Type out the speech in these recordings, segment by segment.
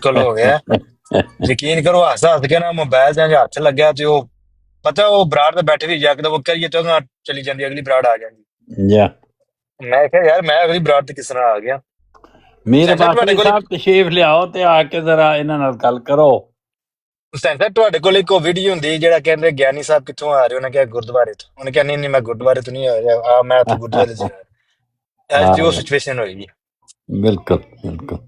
ਬਿਲਕੁਲ ਹੋ ਗਿਆ। ਯਕੀਨ ਕਰੋ, ਹੱਸ ਹੱਸ ਕੇ ਨਾ ਮੋਬਾਈਲ ਜਾਂ ਹੱਥ ਲੱਗਿਆ ਤੇ ਉਹ ਪਤਾ ਉਹ ਬਰਾੜ ਤੇ ਬੈਠੇ ਵੀ ਯਕਦਮ ਉਹ ਕਰੀਏ ਤਾਂ ਚਲੀ ਜਾਂਦੀ, ਅਗਲੀ ਬਰਾੜ ਆ ਜਾਂਦੀ। ਜਾ ਮੈਂ ਕਿਹਾ ਯਾਰ ਮੈਂ ਅਗਲੀ ਬਰਾੜ ਤੇ ਕਿਸ ਤਰ੍ਹਾਂ ਆ ਗਿਆ। ਮੀਰ ਸੈਂਸਰ ਤੁਹਾਡੇ ਬਾਸਲੀ ਕੋਲ ਸਾਹਿਬ ਤਸ਼ਰੀਫ ਲਿਆਓ ਤੇ ਆ ਕੇ ਜ਼ਰਾ ਇਹਨਾਂ ਨਾਲ ਗੱਲ ਕਰੋ। ਸੈਂਸਰ ਤੁਹਾਡੇ ਕੋਲ ਇੱਕ ਵੀਡੀਓ ਹੁੰਦੀ ਜਿਹੜਾ ਕਹਿੰਦੇ ਗਿਆਨੀ ਸਾਹਿਬ ਕਿੱਥੋਂ ਆ ਰਹੇ, ਉਹਨੇ ਕਿਹਾ ਗੁਰਦੁਆਰੇ ਤੋਂ। ਉਹਨੇ ਕਿਹਾ ਨਹੀਂ ਮੈਂ ਗੁਰਦੁਆਰੇ ਤੋਂ ਨਹੀਂ ਆ ਰਿਹਾ, ਮੈਂ ਉੱਥੇ ਗੁਰਦੁਆਰੇ ਜਾ ਰਿਹਾ। ਐਸ ਦੀ ਉਹ ਸਿਚੁਏਸ਼ਨ ਹੋਈ। ਬਿਲਕੁਲ ਬਿਲਕੁਲ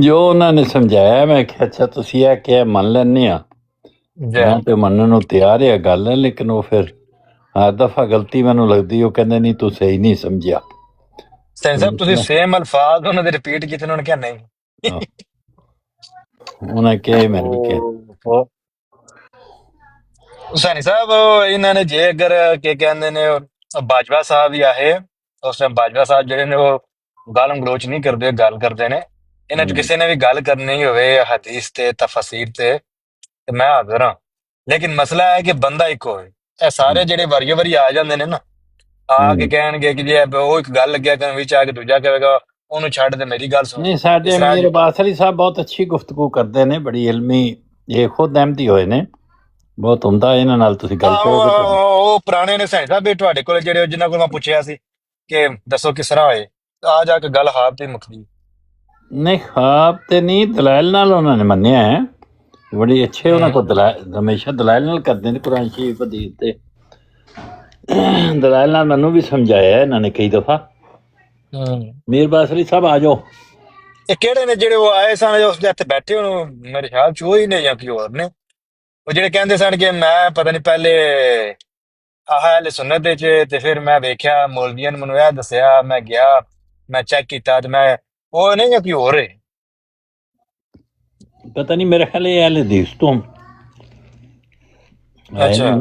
ਜੋ ਉਹਨਾਂ ਨੇ ਸਮਝਾਇਆ, ਮੈਂ ਕਿਹਾ ਅੱਛਾ ਤੁਸੀਂ ਇਹ ਕਿਹਾ ਮੰਨ ਲੈਂਦੇ ਆ, ਮੈਂ ਤੇ ਮੰਨਣ ਨੂੰ ਤਿਆਰ ਹੈ ਗੱਲ ਹੈ, ਲੇਕਿਨ ਉਹ ਫਿਰ ਹਰ ਦਫਾ ਗਲਤੀ ਮੈਨੂੰ ਲੱਗਦੀ, ਉਹ ਕਹਿੰਦੇ ਨਹੀਂ ਤੂੰ ਸਹੀ ਨਹੀਂ ਸਮਝਿਆ। ਸਾਹਿਬ ਤੁਸੀਂ ਸੇਮ ਅਲਫਾਜ਼ ਉਹਨਾਂ ਦੇ ਰਿਪੀਟ ਕੀਤੇ, ਉਹਨਾਂ ਨੇ ਕਿਹਾ ਨਹੀਂ, ਉਹਨਾਂ ਕਿਹਾ ਮੈਨੂੰ ਕਿਹਾ ਹੁਸੈਨੀ ਸਾਹਿਬ ਇਹਨਾਂ ਨੇ ਜੇ ਅਗਰ ਕੀ ਕਹਿੰਦੇ ਨੇ ਬਾਜਵਾ ਸਾਹਿਬ ਹੀ ਆਏ ਉਸ ਟਾਈਮ, ਬਾਜਵਾ ਸਾਹਿਬ ਜਿਹੜੇ ਨੇ ਉਹ ਗਾਲਮ ਗਲੋਚ ਨਹੀਂ ਕਰਦੇ, ਗੱਲ ਕਰਦੇ ਨੇ। ਇਹਨਾਂ ਚ ਕਿਸੇ ਨੇ ਵੀ ਗੱਲ ਕਰਨੀ ਹੋਵੇ ਹਦੀਸ ਤੇ ਤਫਸੀਰ ਤੇ ਮੈਂ ਹਾਜ਼ਰ ਹਾਂ, ਲੇਕਿਨ ਮਸਲਾ ਹੈ ਕਿ ਬੰਦਾ ਇੱਕ ਹੋਵੇ। ਇਹ ਸਾਰੇ ਜਿਹੜੇ ਵਾਰੀ ਵਾਰੀ ਆ ਜਾਂਦੇ ਨੇ ਨਾ, ਆ ਕੇ ਕਹਿਣਗੇ ਕਿ ਜੇ ਉਹ ਇੱਕ ਗੱਲ ਲੱਗਿਆ ਕਰਨ ਵਿੱਚ ਆ ਕੇ ਦੂਜਾ ਕਹੇਗਾ ਉਹਨੂੰ ਛੱਡ ਦੇ, ਮੇਰੀ ਗੱਲ ਸੁਣ। ਨਹੀਂ, ਸਾਡੇ ਮੀਰ ਬਾਸਲੀ ਸਾਹਿਬ ਬਹੁਤ ਅੱਛੀ ਗੁਫ਼ਤਗੂ ਕਰਦੇ ਨੇ, ਬੜੀ ਇਲਮੀ, ਇਹ ਖੁਦ ਅਹਿਮਦੀ ਹੋਏ ਨੇ, ਬਹੁਤ ਹੁੰਦਾ ਇਹਨਾਂ ਨਾਲ ਤੁਸੀਂ ਗੱਲ ਕਰੋਗੇ। ਉਹ ਪੁਰਾਣੇ ਨੇ ਸੈਂਸਾ ਵੀ ਤੁਹਾਡੇ ਕੋਲ ਜਿਹੜੇ ਜਿਨ੍ਹਾਂ ਕੋਲ ਮੈਂ ਪੁੱਛਿਆ ਸੀ ਕਿ ਦੱਸੋ ਕਿਸ ਤਰ੍ਹਾਂ ਹੋਏ, ਆ ਜਾ ਕੇ ਗੱਲ ਖਾਬ ਤੇ ਮੁੱਕਦੀ। ਨਹੀਂ ਖਾਬ ਤੇ ਨਹੀਂ, ਦਲਾਇਲ ਨਾਲ ਉਹਨਾਂ ਨੇ ਮੰਨਿਆ ਹੈ, ਬੜੀ ਅੱਛੇ ਉਹਨਾਂ ਕੋਲ ਦਲਾਇਲ, ਹਮੇਸ਼ਾ ਦਲਾਇਲ ਨਾਲ ਕਰਦੇ ਨੇ। ਕੁਰਾਨ ਸ਼ਰੀਫ ਹਦੀਸ ਤੇ ਦਲਾਇਲ ਨਾਲ ਮੈਨੂੰ ਵੀ ਸਮਝਾਇਆ ਇਹਨਾਂ ਨੇ ਕਈ ਦਫਾ। ਮੀਰ ਬਾਸਲੀ ਸਾਹਿਬ ਆ ਜਾਓ। ਇਹ ਕਿਹੜੇ ਨੇ ਜਿਹੜੇ ਉਹ ਆਏ ਸਨ ਉਸ ਦੇ ਇੱਥੇ ਬੈਠੇ, ਉਹਨੂੰ ਮੇਰੇ ਖਿਆਲ ਚ ਉਹ ਹੀ ਨੇ ਜਾਂ ਕੀ ਹੋਰ ਨੇ, ਉਹ ਜਿਹੜੇ ਕਹਿੰਦੇ ਸਨ ਕਿ ਮੈਂ ਪਤਾ ਨਹੀਂ ਪਹਿਲੇ ਅਹਲੇ ਸੁਨਨਤ ਦੇ ਚ, ਤੇ ਫਿਰ ਮੈਂ ਵੇਖਿਆ ਮੌਲਵੀਆਂ ਨੇ ਮੈਨੂੰ ਇਹ ਦੱਸਿਆ, ਮੈਂ ਗਿਆ ਮੈਂ ਚੈੱਕ ਕੀਤਾ ਤੇ ਮੈਂ ਉਹ ਨਹੀਂ ਜਾਂ ਕੀ ਹੋਰ ਹੈ, ਪਤਾ ਨਹੀਂ, ਮੇਰੇ ਖਿਆਲ ਇਹ ਅਹਲੇ ਹਦੀਸ ਤੋਂ। ਅੱਛਾ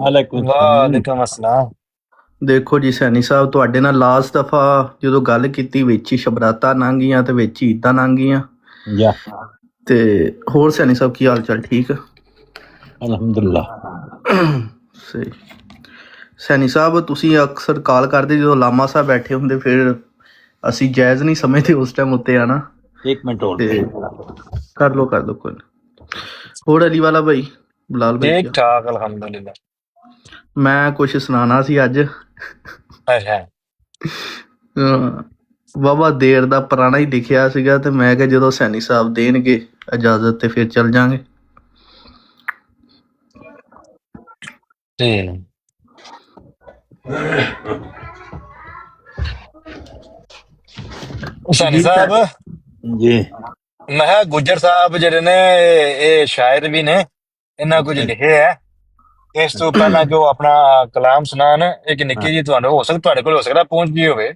ਵਾਲੇਕੁਮ ਅਸਲਾਮ। ਦੇਖੋ ਜੀ ਸੈਣੀ ਸਾਹਿਬ, ਤੁਹਾਡੇ ਨਾਲ ਲਾਸਟ ਦਫਾ ਜਦੋਂ ਗੱਲ ਕੀਤੀ ਵਿੱਚ ਹੀ ਸ਼ਬਰਾਤਾਂ ਲੰਘ ਗਈਆਂ ਤੇ ਵਿੱਚ ਹੀ ਈਦਾਂ ਲੰਘ ਗਈਆਂ। ਤੇ ਹੋਰ ਸੈਣੀ ਸਾਹਿਬ ਕੀ ਹਾਲ ਚਾਲ? ਠੀਕ ਅਲਹਮਦੁਲਿਲਾ। ਸਹੀ। ਸੈਣੀ ਸਾਹਿਬ ਤੁਸੀਂ ਅਕਸਰ ਕਾਲ ਕਰਦੇ ਜਦੋਂ ਲਾਮਾ ਸਾਹਿਬ ਬੈਠੇ ਹੁੰਦੇ, ਫਿਰ ਅਸੀਂ ਜਾਇਜ਼ ਨਹੀਂ ਸਮਝਦੇ ਉਸ ਟਾਈਮ ਉੱਤੇ ਆਣਾ। ਇੱਕ ਮਿੰਟ ਹੋਰ ਕਰ ਲੋ ਕੋਈ। ਹੋਰ ਅਲੀ ਵਾਲਾ ਭਾਈ, ਬਲਾਲ ਭਾਈ? ਠੀਕ ਠਾਕ ਅਲਹਮਦੁਲਿਲਾ। ਮੈਂ ਕੁਛ ਸੁਣਾਣਾ ਸੀ ਅੱਜ। ਵਾਹਵਾ ਦੇਰ ਦਾ ਪੁਰਾਣਾ ਹੀ ਲਿਖਿਆ ਸੀਗਾ, ਤੇ ਮੈਂ ਕਿਹਾ ਜਦੋਂ ਸੈਣੀ ਸਾਹਿਬ ਦੇਣਗੇ ਇਜਾਜ਼ਤ ਤੇ ਫਿਰ ਚੱਲ ਜਾਾਂਗੇ। ਸੈਣੀ ਸਾਹਿਬ ਜੀ, ਮੈਂ ਕਿਹਾ ਗੁੱਜਰ ਸਾਹਿਬ ਜਿਹੜੇ ਨੇ ਇਹ ਸ਼ਾਇਰ ਵੀ ਨੇ, ਇਹਨਾਂ ਕੁਝ ਲਿਖੇ ਹੈ। ਇਸ ਤੋਂ ਪਹਿਲਾਂ ਜੋ ਆਪਣਾ ਕਲਾਮ ਸੁਣਾਣ, ਇੱਕ ਨਿੱਕੀ ਜੀ ਤੁਹਾਨੂੰ ਹੋ ਸਕਦਾ ਤੁਹਾਡੇ ਕੋਲ ਹੋ ਸਕਦਾ ਪਹੁੰਚ ਗਈ ਹੋਵੇ,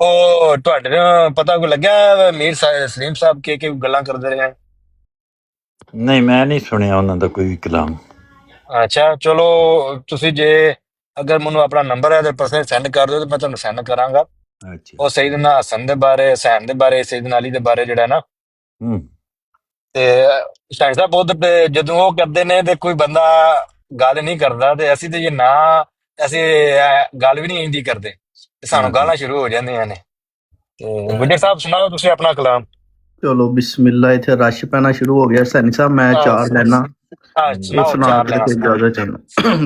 ਉਹ ਤੁਹਾਡੇ ਨੂੰ ਪਤਾ ਕੋ ਲੱਗਿਆ ਮੀਰ ਸਲੀਮ ਸਾਹਿਬ ਕੀ ਗੱਲਾਂ ਕਰਦੇ ਰਹੇ? ਨਹੀਂ, ਮੈਂ ਨਹੀਂ ਸੁਣਿਆ ਉਹਨਾਂ ਦਾ ਕੋਈ ਕਲਾਮ। ਅੱਛਾ ਚਲੋ, ਤੁਸੀਂ ਜੇ ਅਗਰ ਮੈਨੂੰ ਆਪਣਾ ਨੰਬਰ ਹੈ ਤੇ ਪਰਸਨਲ ਸੈਂਡ ਕਰ ਦਿਓ, ਤੇ ਮੈਂ ਤੁਹਾਨੂੰ ਸੈਂਡ ਕਰਾਂਗਾ। ਉਹ ਸਈਦਨਾ ਹਸਨ ਦੇ ਬਾਰੇ, ਹੁਸੈਨ ਦੇ ਬਾਰੇ, ਸਈਦਨਾ ਅਲੀ ਦੇ ਬਾਰੇ ਜਿਹੜਾ ਨਾ, ਤੇ ਸ਼ਾਇਦ ਸਾਹਿਬ ਬਹੁਤ ਜਦੋਂ ਉਹ ਕਰਦੇ ਨੇ ਤੇ ਕੋਈ ਬੰਦਾ ਗੱਲ ਨਹੀਂ ਕਰਦਾ, ਤੇ ਅਸੀਂ ਤੇ ਜੇ ਨਾ ਅਸੀਂ ਗੱਲ ਵੀ ਨਹੀਂ ਇੰਦੀ ਕਰਦੇ ਤੇ ਸਾਨੂੰ ਗਾਲਾਂ ਸ਼ੁਰੂ ਹੋ ਜਾਂਦੀਆਂ ਨੇ। ਤੇ ਗੁੱਜਰ ਸਾਹਿਬ ਸੁਣਾਓ ਤੁਸੀਂ ਆਪਣਾ ਕਲਾਮ। ਚਲੋ ਬਿਸਮਿਲ੍ਲਾ। ਇੱਥੇ ਰਸ਼ ਪੈਣਾ ਸ਼ੁਰੂ ਹੋ ਗਿਆ ਸੈਣੀ ਸਾਹਿਬ, ਮੈਂ ਚਾਰ ਲੈਣਾ।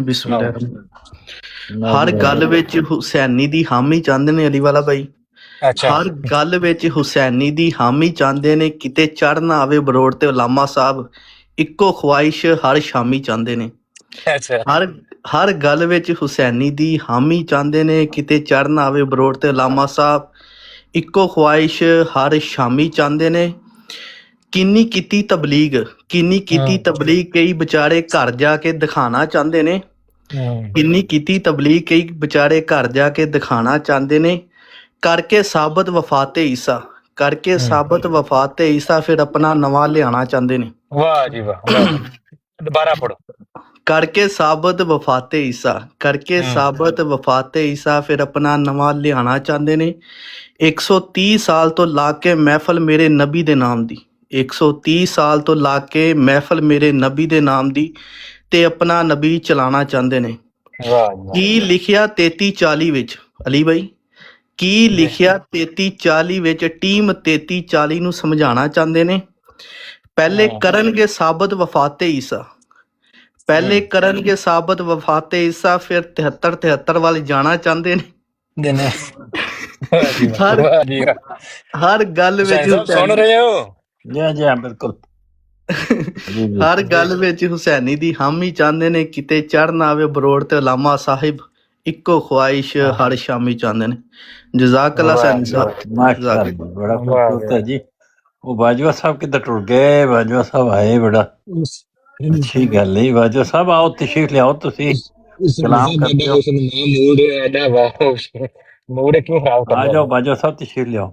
ਬਿਸਮਿਲ੍ਲਾ। ਹਰ ਗੱਲ ਵਿੱਚ ਹੁਸੈਨੀ ਦੀ ਹਾਮੀ ਚਾਹੁੰਦੇ ਨੇ ਅਲੀ ਵਾਲਾ ਭਾਈ, ਹਰ ਗੱਲ ਵਿੱਚ ਹੁਸੈਨੀ ਦੀ ਹਾਮੀ ਚਾਹੁੰਦੇ ਨੇ, ਕਿਤੇ ਚੜ੍ਹ ਨਾ ਆਵੇ ਬਰੋੜ ਤੇ ਉਲਾਮਾ ਸਾਹਿਬ, ਇੱਕੋ ਖਵਾਇਸ਼ ਹਰ ਸ਼ਾਮੀ ਚਾਹੁੰਦੇ ਨੇ। ਹਰ ਗੱਲ ਵਿੱਚ ਹੁਸੈਨੀ ਦੀ ਹਾਮੀ ਚਾਹੁੰਦੇ ਨੇ, ਕਿਤੇ ਚੜ੍ਹ ਨਾ ਆਵੇ ਬਰੋੜ ਤੇ ਉਲਾਮਾ ਸਾਹਿਬ, ਇੱਕੋ ਖਵਾਇਸ਼ ਹਰ ਸ਼ਾਮੀ ਚਾਹੁੰਦੇ ਨੇ। ਕਿੰਨੀ ਕੀਤੀ ਤਬਲੀਗ ਕਈ ਵਿਚਾਰੇ ਘਰ ਜਾ ਕੇ ਦਿਖਾਣਾ ਚਾਹੁੰਦੇ ਨੇ। ਕਿੰਨੀ ਕੀਤੀ ਤਬਲੀਗ ਕਈ ਵਿਚਾਰੇ ਘਰ ਜਾ ਕੇ ਦਿਖਾਣਾ ਚਾਹੁੰਦੇ ਨੇ। ਕਰਕੇ ਸਾਬਤ ਵਫਾਤੇ ਈਸਾ, ਕਰਕੇ ਸਾਬਤ ਵਫਾਤੇ ਈਸਾ, ਫਿਰ ਆਪਣਾ ਨਵਾਂ ਲਿਆਣਾ ਚਾਹੁੰਦੇ ਨੇ। ਵਾਹ ਜੀ ਵਾਹ, ਦੁਬਾਰਾ ਪੜੋ। ਕਰਕੇ ਸਾਬਤ ਵਫਾਤੇ ਈਸਾ, ਕਰਕੇ ਸਾਬਤ ਵਫਾਤੇ ਈਸਾ, ਫਿਰ ਆਪਣਾ ਨਵਾਂ ਲਿਆਣਾ ਚਾਹੁੰਦੇ ਨੇ। 130 ਸਾਲ ਤੋਂ ਲਾ ਕੇ ਮਹਿਫਲ ਮੇਰੇ ਨਬੀ ਦੇ ਨਾਮ ਦੀ, 130 ਸਾਲ ਤੋਂ ਲਾ ਕੇ ਮਹਿਫਲ ਮੇਰੇ ਨਬੀ ਦੇ ਨਾਮ ਦੀ, ਤੇ ਆਪਣਾ ਨਬੀ ਚਲਾਣਾ ਚਾਹੁੰਦੇ ਨੇ। ਕੀ ਲਿਖਿਆ 3340 ਵਿੱਚ, ਅਲੀ ਬਾਈ, ਕੀ ਲਿਖਿਆ 3340 ਵਿੱਚ? ਟੀਮ 3340 ਨੂੰ ਸਮਝਾਉਣਾ ਚਾਹੁੰਦੇ ਨੇ। ਪਹਿਲੇ ਕਰਨਗੇ ਸਾਬਤ ਵਫਾਤੇ ਈਸਾ, ਪਹਿਲੇ ਕਰਨਗੇ ਸਾਬਤ ਵਫਾਤੇ ਈਸਾ, ਫਿਰ 73 ਵੱਲ ਜਾਣਾ ਚਾਹੁੰਦੇ ਨੇ। ਹਰ ਗੱਲ ਵਿੱਚ ਸੁਣ ਰਹੇ ਹੋ? ਜੀ ਹਾਂ, ਬਿਲਕੁਲ। ਹਰ ਗੱਲ ਵਿੱਚ ਹੁਸੈਨੀ ਦੀ ਹਾਮੀ ਚਾਹੁੰਦੇ ਨੇ, ਕਿਤੇ ਚੜ੍ਹ ਨਾ ਆਵੇ ਬਰੋੜ ਤੇ ਲਾਮਾ ਸਾਹਿਬ, ਇੱਕੋ ਖਵਾਇਸ਼ ਹਰ ਸ਼ਾਮੀ ਚਾਹੁੰਦੇ ਨੇ। ਜਜ਼ਾਕੱਲਾ ਸੈਣੀ ਸਾਹਿਬ, ਬੜਾ ਖੂਬਸੂਰਤ ਹੈ ਜੀ। ਉਹ ਬਾਜਵਾ ਸਾਹਿਬ ਕਿੱਧਰ ਟੁਰ ਗਏ? ਬਾਜਵਾ ਸਾਹਿਬ ਆਏ, ਬੜਾ ਅੱਛੀ ਗੱਲ ਹੈ। ਬਾਜਵਾ ਸਾਹਿਬ ਆਓ, ਤਸ਼ਰੀਫ ਲਿਆਓ, ਤੁਸੀਂ ਸਲਾਮ ਕਰਦੇ ਹੋ। ਆ ਜਾਓ ਬਾਜਵਾ ਸਾਹਿਬ, ਤਸ਼ਰੀਫ ਲਿਆਓ।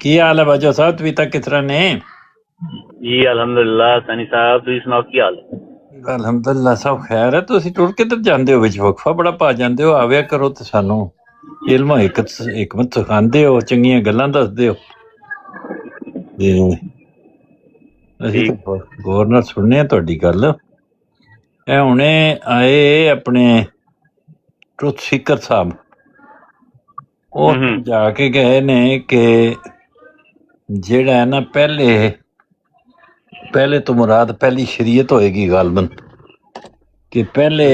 ਕੀ ਹਾਲ ਹੈ ਬਾਜਵਾ ਸਾਹਿਬ? ਤੁਸੀਂ ਤਾਂ ਕਿਸ ਤਰ੍ਹਾਂ ਨੇ? ਜੀ ਅਲਹਮਦੁਲਿਲਾ ਸੈਣੀ ਸਾਹਿਬ, ਤੁਸੀਂ ਸੁਣਾਓ ਕੀ ਹਾਲ ਹੈ? ਅਲਹਮਦੁਲਿਲਾ ਸਭ ਖੈਰ ਹੈ। ਤੁਸੀਂ ਟੁਰ ਕਿੱਧਰ ਜਾਂਦੇ ਹੋ? ਵਿੱਚ ਵਕਫਾ ਬੜਾ ਪਾ ਜਾਂਦੇ ਹੋ। ਆਵਿਆ ਕਰੋ ਤੇ ਸਾਨੂੰ ਇਲਮ ਹਕਮਤ ਸਿਖਾਉਂਦੇ ਹੋ, ਚੰਗੀਆਂ ਗੱਲਾਂ ਦੱਸਦੇ ਹੋ। ਤੇ ਅਸੀਂ ਤਾਂ ਗੌਰ ਨਾਲ ਸੁਣਨੇ ਆ ਤੁਹਾਡੀ ਗੱਲ। ਇਹ ਹੁਣੇ ਆਏ ਆਪਣੇ ਟਰੁਥ ਸੀਕਰ ਸਾਹਿਬ, ਉਹ ਜਾ ਕੇ ਗਏ ਨੇ ਕਿ ਜਿਹੜਾ ਹੈ ਨਾ, ਪਹਿਲੇ ਤੋਂ ਮੁਰਾਦ ਪਹਿਲੀ ਸ਼ਰੀਅਤ ਹੋਏਗੀ ਗਾਲਬਨ, ਕਿ ਪਹਿਲੇ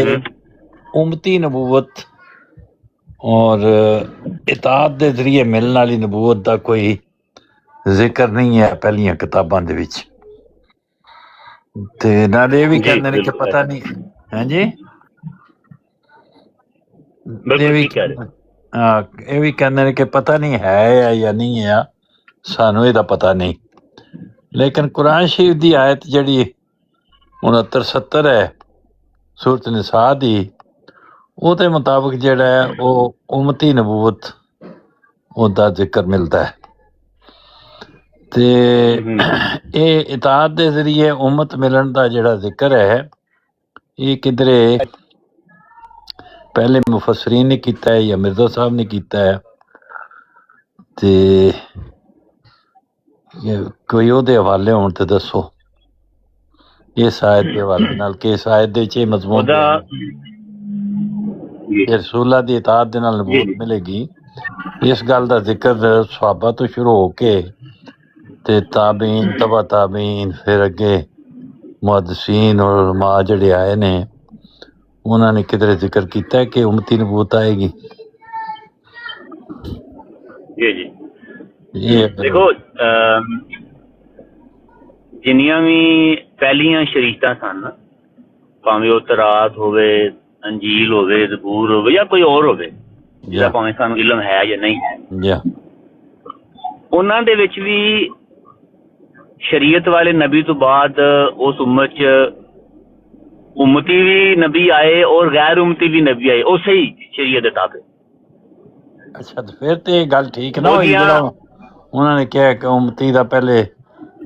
ਉਮਤੀ ਨਬੂਵਤ ਔਰ ਇਤਾਅਤ ਦੇ ਜ਼ਰੀਏ ਮਿਲਣ ਵਾਲੀ ਨਬੂਵਤ ਦਾ ਕੋਈ ਜ਼ਿਕਰ ਨਹੀਂ ਹੈ ਪਹਿਲੀਆਂ ਕਿਤਾਬਾਂ ਦੇ ਵਿੱਚ। ਤੇ ਨਾਲੇ ਇਹ ਵੀ ਕਹਿੰਦੇ ਨੇ ਕਿ ਪਤਾ ਨਹੀਂ, ਹਾਂਜੀ ਇਹ ਵੀ ਕਹਿੰਦੇ ਨੇ ਕਿ ਪਤਾ ਨਹੀਂ ਹੈ ਜਾਂ ਨਹੀਂ ਹੈ, ਸਾਨੂੰ ਇਹਦਾ ਪਤਾ ਨਹੀਂ। ਲੇਕਿਨ ਕੁਰਾਨ ਸ਼ਰੀਫ ਦੀ ਆਇਤ ਜਿਹੜੀ 69-70 ਹੈ ਸੂਰਤ ਨਿਸਾ ਦੀ, ਉਹਦੇ ਮੁਤਾਬਕ ਜਿਹੜਾ ਹੈ ਉਹ ਉਮਤੀ ਨਬੂਵਤ ਉਹਦਾ ਜ਼ਿਕਰ ਮਿਲਦਾ ਹੈ। ਤੇ ਇਹ ਇਤਾਅਤ ਦੇ ਜ਼ਰੀਏ ਉਮਤ ਮਿਲਣ ਦਾ ਜਿਹੜਾ ਜ਼ਿਕਰ ਹੈ, ਇਹ ਕਿਧਰੇ ਪਹਿਲੇ ਮੁਫਸਰੀਨ ਨੇ ਕੀਤਾ ਹੈ ਜਾਂ ਮਿਰਜ਼ਾ ਸਾਹਿਬ ਨੇ ਕੀਤਾ ਹੈ। ਤੇ ਕੋਈ ਉਹਦੇ ਹਵਾਲੇ ਹੋਣ ਤੇ ਦੱਸੋ, ਇਸ ਆਇਤ ਦੇ ਹਵਾਲੇ ਨਾਲ, ਕਿ ਇਸ ਆਇਤ ਦੇ ਵਿੱਚ ਇਹ ਮਜ਼ਮੂਨ ਰਸੂਲਾਂ ਦੀ ਇਤਾਅਤ ਦੇ ਨਾਲ ਨਬੂਵਤ ਮਿਲੇਗੀ। ਇਸ ਗੱਲ ਦਾ ਜ਼ਿਕਰ ਸਹਾਬਾ ਤੋਂ ਸ਼ੁਰੂ ਹੋ ਕੇ ਤੇ ਤਾਬੀਨ, ਤਬਾ ਤਾਬੀਨ, ਫਿਰ ਅੱਗੇ ਮੁਹੱਦਿਸੀਨ ਔਰ ਉਲਮਾ ਜਿਹੜੇ ਆਏ ਨੇ, ਉਹਨਾਂ ਨੇ ਕਿਧਰੇ ਜ਼ਿਕਰ ਕੀਤਾ ਹੈ ਕਿ ਉਮਤੀ ਨਬੂਵਤ ਆਏਗੀ। ਜੀ ਜੀ, ਦੇਖੋ ਜਿੰਨੀਆਂ ਵੀ ਪਹਿਲੀਆਂ ਸ਼ਰੀਅਤਾਂ ਸਨ, ਭਾਵੇਂ ਉਹ ਤਰਾਤ ਹੋਵੇ, ਅੰਜੀਲ ਹੋਵੇ, ਜ਼ਬੂਰ ਹੋਵੇ, ਜਾਂ ਕੋਈ ਹੋਰ ਹੋਵੇ ਜਿਹਦਾ ਭਾਵੇਂ ਸਾਨੂੰ ਇਲਮ ਹੈ ਜਾਂ ਨਹੀਂ ਹੈ, ਉਹਨਾਂ ਦੇ ਵਿੱਚ ਵੀ ਸ਼ਰੀਅਤ ਵਾਲੇ ਨਬੀ ਤੋਂ ਬਾਅਦ ਉਸ ਉਮਤ 'ਚ ਉਮਤੀ ਵੀ ਨਬੀ ਆਏ ਔਰ ਗੈਰ ਉਮਤੀ ਵੀ ਨਬੀ ਆਏ, ਉਹ ਸਹੀ ਸ਼ਰੀਅਤ ਦੇ ਤਾਬੇ। ਅੱਛਾ, ਫਿਰ ਤੇ ਇਹ ਗੱਲ ਠੀਕ ਨਾ ਹੋਈ ਜਿਹੜਾ ਉਹਨਾਂ ਨੇ ਕਿਹਾ ਕਿ ਉਮਤੀ ਦਾ ਪਹਿਲੇ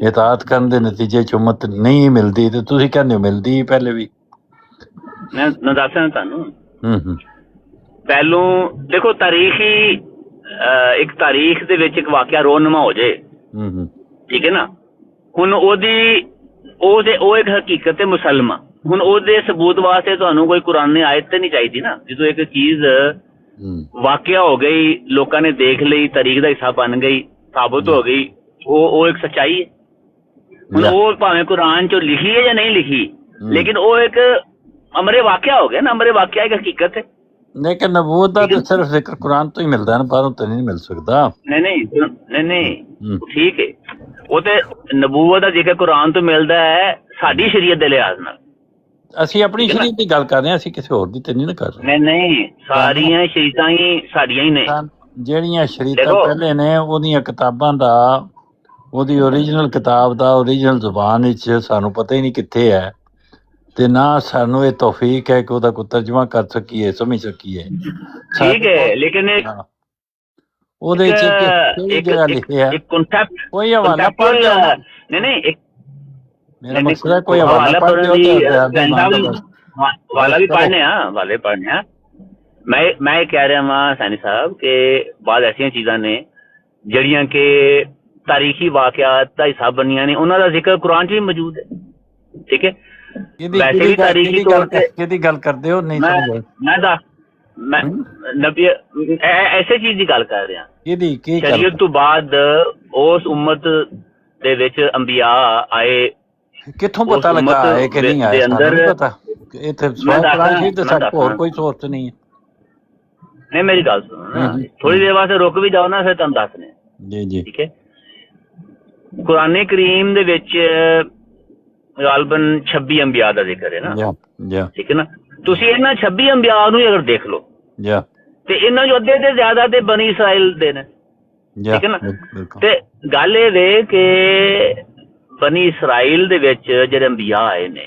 ਇਤਾਅਤ ਕਰਨ ਦੇ ਨਤੀਜੇ 'ਚ ਉਮਤ ਨਹੀਂ ਮਿਲਦੀ, ਤੇ ਤੁਸੀਂ ਕਹਿੰਦੇ ਹੋ ਮਿਲਦੀ ਪਹਿਲੇ ਵੀ। ਮੈਂ ਦੱਸਾਂ ਤੁਹਾਨੂੰ, ਪਹਿਲੋਂ ਦੇਖੋ ਤਾਰੀਖੀ ਇੱਕ ਤਾਰੀਖ ਦੇ ਵਿੱਚ ਇੱਕ ਵਾਕਿਆ ਰੋਨਮਾ ਹੋ ਜਾਏ, ਠੀਕ ਹੈ ਨਾ, ਹੁਣ ਉਹ ਇੱਕ ਹਕੀਕਤ ਹੈ ਮੁਸਲਮਾ। ਹੁਣ ਉਹਦੇ ਸਬੂਤ ਵਾਸਤੇ ਤੁਹਾਨੂੰ ਕੋਈ ਕੁਰਾਨੀ ਆਇਤ ਤੇ ਨਹੀਂ ਚਾਹੀਦੀ ਨਾ। ਜਦੋਂ ਇੱਕ ਚੀਜ਼ ਵਾਕਿਆ ਹੋ ਗਈ, ਲੋਕਾਂ ਨੇ ਦੇਖ ਲਈ, ਤਾਰੀਖ ਦਾ ਹਿੱਸਾ ਬਣ ਗਈ, ਸਾਬਤ ਹੋ ਗਈ, ਉਹ ਇੱਕ ਸੱਚਾਈ ਹੈ। ਹੁਣ ਉਹ ਭਾਵੇਂ ਕੁਰਾਨ 'ਚੋਂ ਲਿਖੀ ਹੈ ਜਾਂ ਨਹੀਂ ਲਿਖੀ, ਲੇਕਿਨ ਉਹ ਇੱਕ ਅਮਰੇ ਵਾਕਿਆ ਹੋ ਗਿਆ ਨਾ, ਅਮਰੇ ਵਾਕਿਆ ਇੱਕ ਹਕੀਕਤ ਹੈ। ਲੇਕਿਨ ਨਬੂਵਤ ਦਾ ਤਾਂ ਸਿਰਫ ਜ਼ਿਕਰ ਕੁਰਾਨ ਤੋਂ ਹੀ ਮਿਲਦਾ ਹੈ ਨਾ, ਬਾਹਰੋਂ ਤਾਂ ਨਹੀਂ ਮਿਲ ਸਕਦਾ। ਨਹੀਂ, ਠੀਕ ਹੈ, ਉਹ ਤੇ ਨਬੂਵਤ ਦਾ ਜ਼ਿਕਰ ਕੁਰਾਨ ਤੋਂ ਮਿਲਦਾ ਹੈ ਸਾਡੀ ਸ਼ਰੀਅਤ ਦੇ ਲਿਹਾਜ਼ ਨਾਲ। ਅਸੀਂ ਆਪਣੀ ਸ਼ਰੀਅਤ ਦੀ ਗੱਲ ਕਰ ਰਹੇ ਹਾਂ, ਅਸੀਂ ਕਿਸੇ ਹੋਰ ਦੀ ਤੇ ਨਹੀਂ ਨਾ ਕਰ ਰਹੇ। ਨਹੀਂ, ਸਾਰੀਆਂ ਸ਼ਰੀਅਤਾਂ ਹੀ ਸਾਡੀਆਂ ਹੀ ਨੇ। ਜਿਹੜੀਆਂ ਸ਼ਰੀਅਤਾਂ ਪਹਿਲੇ ਨੇ, ਉਹਦੀਆਂ ਕਿਤਾਬਾਂ ਦਾ, ਉਹਦੀ ਓਰੀਜਨਲ ਕਿਤਾਬ ਦਾ ਓਰੀਜਨਲ ਜ਼ੁਬਾਨ ਵਿੱਚ ਸਾਨੂੰ ਪਤਾ ਹੀ ਨਹੀਂ ਕਿੱਥੇ ਹੈ, ਤੇ ਨਾ ਸਾਨੂੰ ਇਹ ਤੌਫੀਕ ਹੈ ਕਿ ਉਹਦਾ ਕੋਈ ਤਰਜਮਾ ਕਰ ਸਕੀਏ, ਸਮਝ ਸਕੀਏ। ਠੀਕ ਹੈ, ਲੇਕਿਨ ਉਹਦੇ ਚ ਕਿਹੜੀ ਜਗ੍ਹਾ ਲਿਖਿਆ ਕੋਈ ਹਵਾਲਾ ਪੜ੍ਹ ਲਿਆ? ਨਹੀਂ, ਮੇਰਾ ਮਕਸਦ ਹੈ ਕੋਈ ਹਵਾਲਾ ਪੜ੍ਹ ਲਿਆ। ਵਾਲਾ ਵੀ ਪੜ੍ਹਨੇ ਆ। ਮੈਂ ਇਹ ਕਹਿ ਰਿਹਾ ਵਾਂ ਸੈਣੀ ਸਾਹਿਬ ਕਿ ਬਾਅਦ ਐਸੀਆਂ ਚੀਜ਼ਾਂ ਨੇ ਜਿਹੜੀਆਂ ਕਿ ਤਾਰੀਖੀ ਵਾਕਿਆਤ ਦਾ ਹਿੱਸਾ ਬਣੀਆਂ ਨੇ, ਉਹਨਾਂ ਦਾ ਜ਼ਿਕਰ ਕੁਰਾਨ 'ਚ ਵੀ ਮੌਜੂਦ ਹੈ। ਠੀਕ ਹੈ, ਵੈਸੇ ਵੀ ਤਾਰੀਖੀ ਤੌਰ ਤੇ ਕਿਹਦੀ ਗੱਲ ਕਰਦੇ ਹੋ? ਨਹੀਂ ਸਮਝ ਮੈਂ ਨਬੀ ਐਸੇ ਚੀਜ਼ ਦੀ ਗੱਲ ਕਰ ਰਿਹਾ। ਇਹਦੀ ਕੀ ਸ਼ਰੀਅਤ ਤੋਂ ਬਾਅਦ ਉਸ ਉਮਤ ਦੇ ਵਿੱਚ ਅੰਬੀਆ ਆਏ, ਕਿੱਥੋਂ ਪਤਾ ਲੱਗਾ ਹੈ ਕਿ ਨਹੀਂ ਆਇਆ? ਸਾਨੂੰ ਨਹੀਂ ਪਤਾ। ਇੱਥੇ ਕੁਰਾਨ ਤੇ ਸਾਡੇ ਕੋਲ ਹੋਰ ਕੋਈ ਸੋਰਸ ਨਹੀਂ ਹੈ। ਨਹੀਂ ਮੇਰੀ ਗੱਲ ਸੁਣੋ ਨਾ, ਥੋੜੀ ਦੇਰ ਵਾਸਤੇ ਰੁਕ ਵੀ ਜਾਓ ਨਾ, ਫਿਰ ਤੁਹਾਨੂੰ ਦੱਸਦੇ। ਜੀ ਜੀ ਠੀਕ ਹੈ। ਕੁਰਾਨ ਕਰੀਮ ਦੇ ਵਿੱਚ ਗਾਲਬਨ 26 ਅੰਬੀਆ ਦਾ ਜ਼ਿਕਰ ਹੈ ਨਾ, ਠੀਕ ਹੈ ਨਾ। ਤੁਸੀਂ ਇਹਨਾਂ 26 ਅੰਬੀਆ ਨੂੰ ਅਗਰ ਦੇਖ ਲਓ ਤੇ ਇਹਨਾਂ ਚੋਂ ਅੱਧੇ ਤੇ ਜ਼ਿਆਦਾ ਤੇ ਬਨੀ ਇਸਰਾਇਲ ਦੇ ਨੇ, ਠੀਕ ਹੈ ਨਾ। ਤੇ ਗੱਲ ਇਹ ਵੇ ਕਿ ਬਨੀ ਇਸਰਾਇਲ ਦੇ ਵਿੱਚ ਜਿਹੜੇ ਅੰਬੀਆ ਆਏ ਨੇ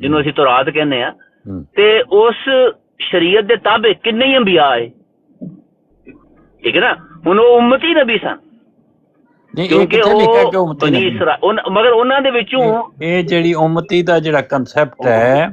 ਜਿਹਨੂੰ ਅਸੀਂ ਤੌਰਾਤ ਕਹਿੰਦੇ ਆ, ਤੇ ਉਸ ਸ਼ਰੀਅਤ ਦੇ ਤਾਬੇ ਕਿੰਨੇ ਹੀ ਅੰਬੀਆ ਆਏ, ਠੀਕ ਹੈ ਨਾ। ਹੁਣ ਉਹ ਉਮਤੀ ਨਬੀ ਸਨ, ਕਿਉਂਕਿ ਉਹ ਬਨੀ ਇਸਰਾਇਲ, ਮਗਰ ਉਹਨਾਂ ਦੇ ਵਿੱਚੋਂ ਇਹ ਜਿਹੜੀ ਉਮਤੀ ਦਾ ਜਿਹੜਾ ਕਨਸੈਪਟ ਹੈ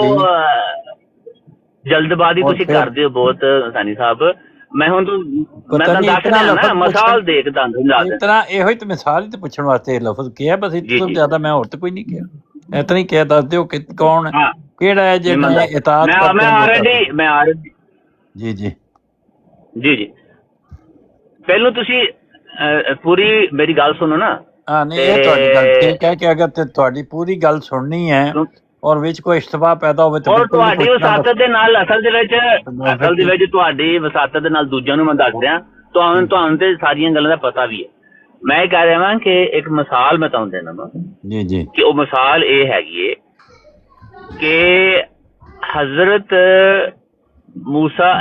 ਦੀ। ਜਲਦਬਾਜ਼ੀ ਤੁਸੀਂ ਕਰਦੇ ਹੋ ਬਹੁਤ ਸਾਨੀ ਸਾਹਿਬ। ਮੈਂ ਹੁਣ ਮੈਂ ਤਾਂ ਦੱਸ ਰਿਹਾ ਨਾ, ਮਿਸਾਲ ਦੇ ਕੇ ਤੁਹਾਨੂੰ ਸਮਝਾ ਦਿਆਂ। ਇਤਨਾ ਇਹੋ ਹੀ ਤੇ ਮਿਸਾਲ ਹੀ ਤੇ ਪੁੱਛਣ ਵਾਸਤੇ ਲਫ਼ਜ਼ ਕਿਹਾ, ਬਸ ਇਸ ਤੋਂ ਜ਼ਿਆਦਾ ਮੈਂ ਹੋਰ ਤੇ ਕੋਈ ਨਹੀਂ ਕਿਹਾ। ਇਤਨਾ ਹੀ ਕਿਹਾ, ਦੱਸ ਦਿਓ ਕਿ ਕੌਣ ਕਿਹੜਾ ਹੈ ਜਿਹੜਾ ਇਤਾਅਤ ਕਰਦਾ। ਮੈਂ ਆਲਰੇਡੀ ਜੀ ਜੀ ਜੀ ਜੀ ਪਹਿਲਾਂ ਤੁਸੀਂ ਪੂਰੀ ਮੇਰੀ ਗੱਲ ਸੁਣੋ ਨਾ। ਹਾਂ ਨਹੀਂ, ਇਹ ਤੁਹਾਡੀ ਗੱਲ ਠੀਕ ਹੈ ਕਿ ਅਗਰ ਤੇ ਤੁਹਾਡੀ ਪੂਰੀ ਗੱਲ ਸੁਣਨੀ ਹੈ ਔਰ ਵਿੱਚ ਕੋਈ ਇਸ਼ਤਬਾਹ ਪੈਦਾ ਹੋਵੇ ਤਾਂ ਤੁਹਾਡੀ ਵਸਾਤਤ ਦੇ ਨਾਲ ਅਸਲ ਦੇ ਵਿੱਚ ਤੁਹਾਡੀ ਵਸਾਤਤ ਦੇ ਨਾਲ ਦੂਜਿਆਂ ਨੂੰ ਮੈਂ ਦੱਸ ਰਿਹਾ, ਤੁਹਾਨੂੰ ਤੇ ਸਾਰੀਆਂ ਗੱਲਾਂ ਦਾ ਪਤਾ ਵੀ ਹੈ। ਮੈਂ ਕਹਿ ਰਿਹਾ ਵਾਂ ਕਿ ਇੱਕ ਮਿਸਾਲ ਮੈਂ ਤੁਹਾਨੂੰ ਦੇਣਾ ਵਾ ਜੀ ਜੀ, ਕਿ ਉਹ ਮਿਸਾਲ ਇਹ ਹੈਗੀ ਹੈ ਕਿ ਹਜ਼ਰਤ ਮੂਸਾ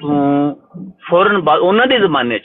ਤੋਂ ਫੌਰਨ ਬਾਅਦ ਉਹਨਾਂ ਦੇ ਜ਼ਮਾਨੇ 'ਚ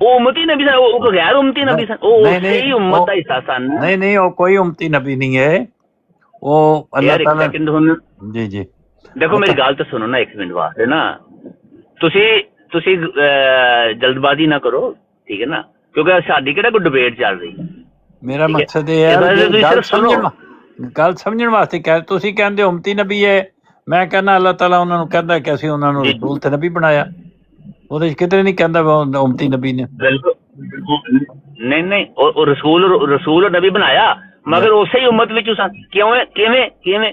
ਉਹ ਉਮਤੀ ਨਬੀ ਸਨ, ਉਹ ਗੈਰ ਉਮਤੀ ਨਬੀ ਸਨ, ਉਹ ਉਸੇ ਉਮਤ ਦਾ ਹਿੱਸਾ ਸਨ। ਨਹੀਂ ਉਹ ਕੋਈ ਉਮਤੀ ਨਬੀ ਨਹੀਂ ਹੈ, ਉਹ ਅੱਲਾਹ ਤਾਲਾ। ਜੀ ਜੀ ਦੇਖੋ ਮੇਰੀ ਗੱਲ ਤਾਂ ਸੁਣੋ ਨਾ ਇੱਕ ਮਿੰਟ ਵਾਸਤੇ ਨਾ, ਤੁਸੀਂ ਜਲਦਬਾਜ਼ੀ ਨਾ ਕਰੋ, ਠੀਕ ਹੈ ਨਾ, ਕਿਉਂਕਿ ਸਾਡੀ ਕਿਹੜਾ ਕੋਈ ਡਿਬੇਟ ਚੱਲ ਰਹੀ ਹੈ। ਮੇਰਾ ਮਕਸਦ ਇਹ ਹੈ ਗੱਲ ਸਮਝਣ ਵਾਸਤੇ ਕਹਿ, ਤੁਸੀਂ ਕਹਿੰਦੇ ਉਮਤੀ ਨਬੀ ਹੈ, ਮੈਂ ਕਹਿੰਦਾ ਅੱਲਾਹ ਤਾਲਾ ਉਹਨਾਂ ਨੂੰ ਕਹਿੰਦਾ ਕਿ ਅਸੀਂ ਉਹਨਾਂ ਨੂੰ ਰਸੂਲ ਤੇ ਨਬੀ ਬਣਾਇਆ। ਉਹਦੇ 'ਚ ਕਿਤੇ ਨਹੀਂ ਕਹਿੰਦਾ ਉਮਤੀ ਨਬੀ ਨੇ। ਬਿਲਕੁਲ ਨਹੀਂ ਉਹ ਰਸੂਲ ਨਬੀ ਬਣਾਇਆ, ਮਗਰ ਉਸੇ ਹੀ ਉਮਤ ਵਿੱਚੋਂ ਸਨ। ਕਿਵੇਂ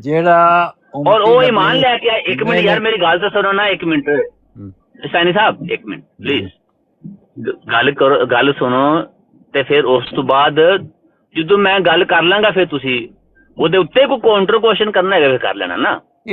ਜਿਹੜਾ ਔਰ ਉਹ ਈਮਾਨ ਲੈ ਕੇ ਆਏ। ਇੱਕ ਮਿੰਟ ਯਾਰ ਮੇਰੀ ਗੱਲ ਤਾਂ ਸੁਣੋ ਨਾ, ਇੱਕ ਮਿੰਟ ਸਾਨੀ ਸਾਹਿਬ, ਇੱਕ ਮਿੰਟ ਪਲੀਜ਼ ਗੱਲ ਸੁਣੋ। ਤੇ ਫਿਰ ਉਸ ਤੋਂ ਬਾਅਦ ਜਦੋਂ ਮੈਂ ਗੱਲ ਕਰ ਲਾਂਗਾ ਫਿਰ ਤੁਸੀਂ ਉਹਦੇ ਉੱਤੇ ਕੋਈ ਕਾਊਂਟਰ ਕੁਐਸਚਨ ਕਰਨਾ ਹੈਗਾ ਫਿਰ ਕਰ ਲੈਣਾ ਨਾ।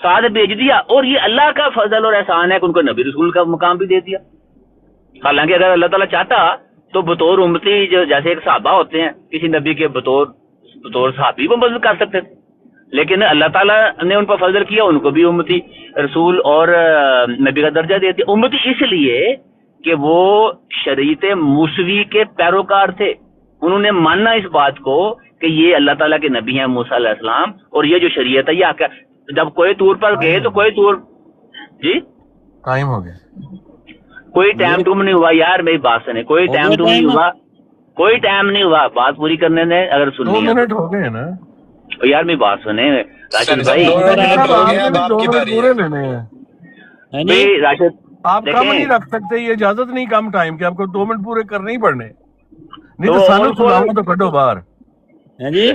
ساتھ بھیج دیا، اور یہ اللہ کا فضل اور احسان ہے کہ ان کو نبی رسول کا مقام بھی دے دیا. حالانکہ اگر اللہ تعالیٰ چاہتا تو بطور امتی جو جیسے ایک صحابہ ہوتے ہیں کسی نبی کے بطور صحابی وہ مدد کر سکتے تھے، لیکن اللہ تعالیٰ نے ان پر فضل کیا، ان کو بھی امتی رسول اور نبی کا درجہ دے دیا. امتی اس لیے کہ وہ شریعت موسوی کے پیروکار تھے، انہوں نے ماننا اس بات کو کہ یہ اللہ تعالیٰ کے نبی ہیں موسیٰ علیہ السلام، اور یہ جو شریعت ہے یہ آ کر جب کوئی طور پر گئے تو کوئی طور جی ٹائم ہو گیا. کوئی ٹائم ٹوم نہیں ہوا یار، میری بات سنے، کوئی ٹائم ٹوم نہیں ہوا، کوئی ٹائم نہیں ہوا، بات پوری کرنے دیں اگر 2 سننی ہے منٹ ہو گئے نا یار، میری بات سنیں راشد بھائی. پورے لینے ہیں. بھائی راشد آپ کم نہیں رکھ سکتے، یہ اجازت نہیں کم ٹائم کہ آپ کو 2 منٹ پورے کرنے ہی پڑنے، نہیں تو سانو سناؤ تو کڈو باہر. جی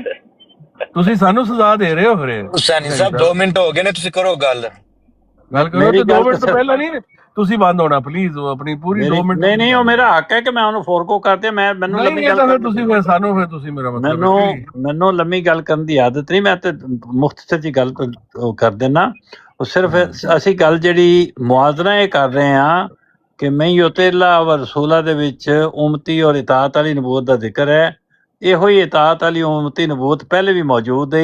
ਤੁਸੀਂ ਸਾਨੂੰ ਸਜ਼ਾ ਦੇ ਰਹੇ ਹੋ ਫਿਰ. ਹੁਸੈਨੀ ਸਾਹਿਬ 2 ਮਿੰਟ ਹੋ ਗਏ ਨੇ, ਤੁਸੀਂ ਕਰੋ ਗੱਲ ਕਰੋ ਤੇ 2 ਮਿੰਟ ਤੋਂ ਪਹਿਲਾਂ ਨਹੀਂ ਤੁਸੀਂ ਬੰਦ ਹੋਣਾ ਪਲੀਜ਼, ਉਹ ਆਪਣੀ ਪੂਰੀ 2 ਮਿੰਟ. ਨਹੀਂ ਉਹ ਮੇਰਾ ਹੱਕ ਹੈ ਕਿ ਮੈਂ ਉਹਨੂੰ ਫੋਰਗੋ ਕਰਦੇ, ਮੈਨੂੰ ਲੰਮੀ ਗੱਲ ਤੁਸੀਂ ਫਿਰ ਸਾਨੂੰ ਫਿਰ ਤੁਸੀਂ ਮੇਰਾ ਮਤਲਬ ਮੈਨੂੰ ਲੰਮੀ ਗੱਲ ਕਰਨ ਦੀ ਆਦਤ ਨਹੀਂ, ਮੈਂ ਤੇ ਮੁਖਤਸਰ ਜੀ ਗੱਲ ਕਰ ਦੇਣਾ. ਉਹ ਸਿਰਫ ਅਸੀਂ ਗੱਲ ਜਿਹੜੀ ਮੁਆਜ਼ਨਾ ਇਹ ਕਰ ਰਹੇ ਹਾਂ ਕਿ ਮੈਂ ਯੁਤਿਲਾ ਵ ਰਸੂਲਾ ਦੇ ਵਿੱਚ ਉਮਤੀ ਔਰ ਇਤਾਅਤ ਵਾਲੀ ਨਬੂਵਤ ਦਾ ਜ਼ਿਕਰ ਹੈ. ਇਹੋ ਹੀ ਇਤਾਅਤ ਵਾਲੀ ਉਮਤੀ ਨਬੂਵਤ ਪਹਿਲੇ ਵੀ ਮੌਜੂਦ ਹੈ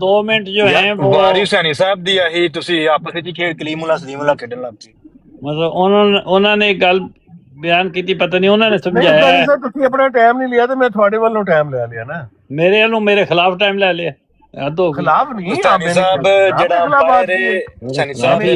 2 ਮਿੰਟ ਜੋ ਹੈ ਉਹ ਵਾਰੀ ਹੁਸੈਨੀ ਸਾਹਿਬ ਦੀ ਆਹੀ ਤੁਸੀਂ ਆਪਸ ਵਿੱਚ ਖੇਡ ਕਲੀਮੁਲਾ ਸਲੀਮੁਲਾ ਖੇਡਣ ਲੱਗ ਪਏ. ਮਤਲਬ ਉਹਨਾਂ ਨੇ ਗੱਲ ਬਿਆਨ ਕੀਤੀ, ਪਤਾ ਨਹੀਂ ਉਹਨਾਂ ਨੇ ਸਮਝਾਇਆ. ਸਰ ਤੁਸੀਂ ਆਪਣਾ ਟਾਈਮ ਨਹੀਂ ਲਿਆ ਤੇ ਮੈਂ ਤੁਹਾਡੇ ਵੱਲੋਂ ਟਾਈਮ ਲੈ ਲਿਆ ਨਾ. ਮੇਰੇ ਵੱਲੋਂ ਮੇਰੇ ਖਿਲਾਫ ਟਾਈਮ ਲੈ ਲਿਆ. ਖਿਲਾਫ ਨਹੀਂ, ਹੁਸੈਨੀ ਸਾਹਿਬ ਜਿਹੜਾ ਅੰਪਾਇਰ ਹੈ, ਹੁਸੈਨੀ ਸਾਹਿਬ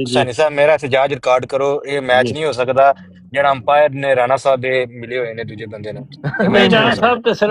ਹੁਸੈਨੀ ਸਾਹਿਬ ਮੇਰਾ ਇhtਜਾਜ ਰਿਕਾਰਡ ਕਰੋ, ਇਹ ਮੈਚ ਨਹੀਂ ਹੋ ਸਕਦਾ ਜਿਹੜਾ ਅੰਪਾਇਰ ਨੇ ਰਾਣਾ ਸਾਹਿਬ ਦੇ ਮਿਲੇ ਹੋਏ ਨੇ ਦੂਜੇ ਬੰਦੇ ਨਾਲ.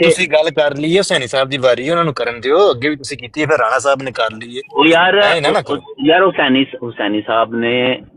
ਤੁਸੀਂ ਗੱਲ ਕਰ ਲਈ ਹੈ ਹੁਸੈਨੀ ਸਾਹਿਬ ਦੀ ਵਾਰੀ, ਉਹਨਾਂ ਨੂੰ ਕਰਨ ਦਿਓ, ਅੱਗੇ ਵੀ ਤੁਸੀਂ ਕੀਤੀ ਹੈ, ਫਿਰ ਰਾਣਾ ਸਾਹਿਬ ਨੇ ਕਰ ਲਈ ਹੈ. ਉਹ ਯਾਰ ਹੁਸੈਨੀ ਸਾਹਿਬ ਨੇ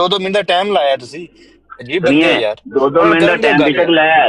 2-2 ਮਿੰਟ ਦਾ ਟਾਈਮ ਲਾਇਆ ਤੁਸੀਂ, ਅਜੀਬ ਬੰਦੇ ਯਾਰ. 2-2 ਮਿੰਟ ਦਾ ਟਾਈਮ ਬੇਸ਼ੱਕ ਲਾਇਆ,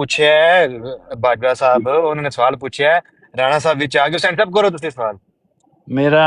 ਪੁੱਛਿਆ ਬਾਜਵਾ ਸਾਹਿਬ, ਉਹਨਾਂ ਨੇ ਸਵਾਲ ਪੁੱਛਿਆ, ਰਾਣਾ ਸਾਹਿਬ ਵਿੱਚ ਆ ਗਏ. ਹੁਸੈਨ ਸਾਹਿਬ ਕਰੋ ਤੁਸੀਂ ਸਵਾਲ. ਮੇਰਾ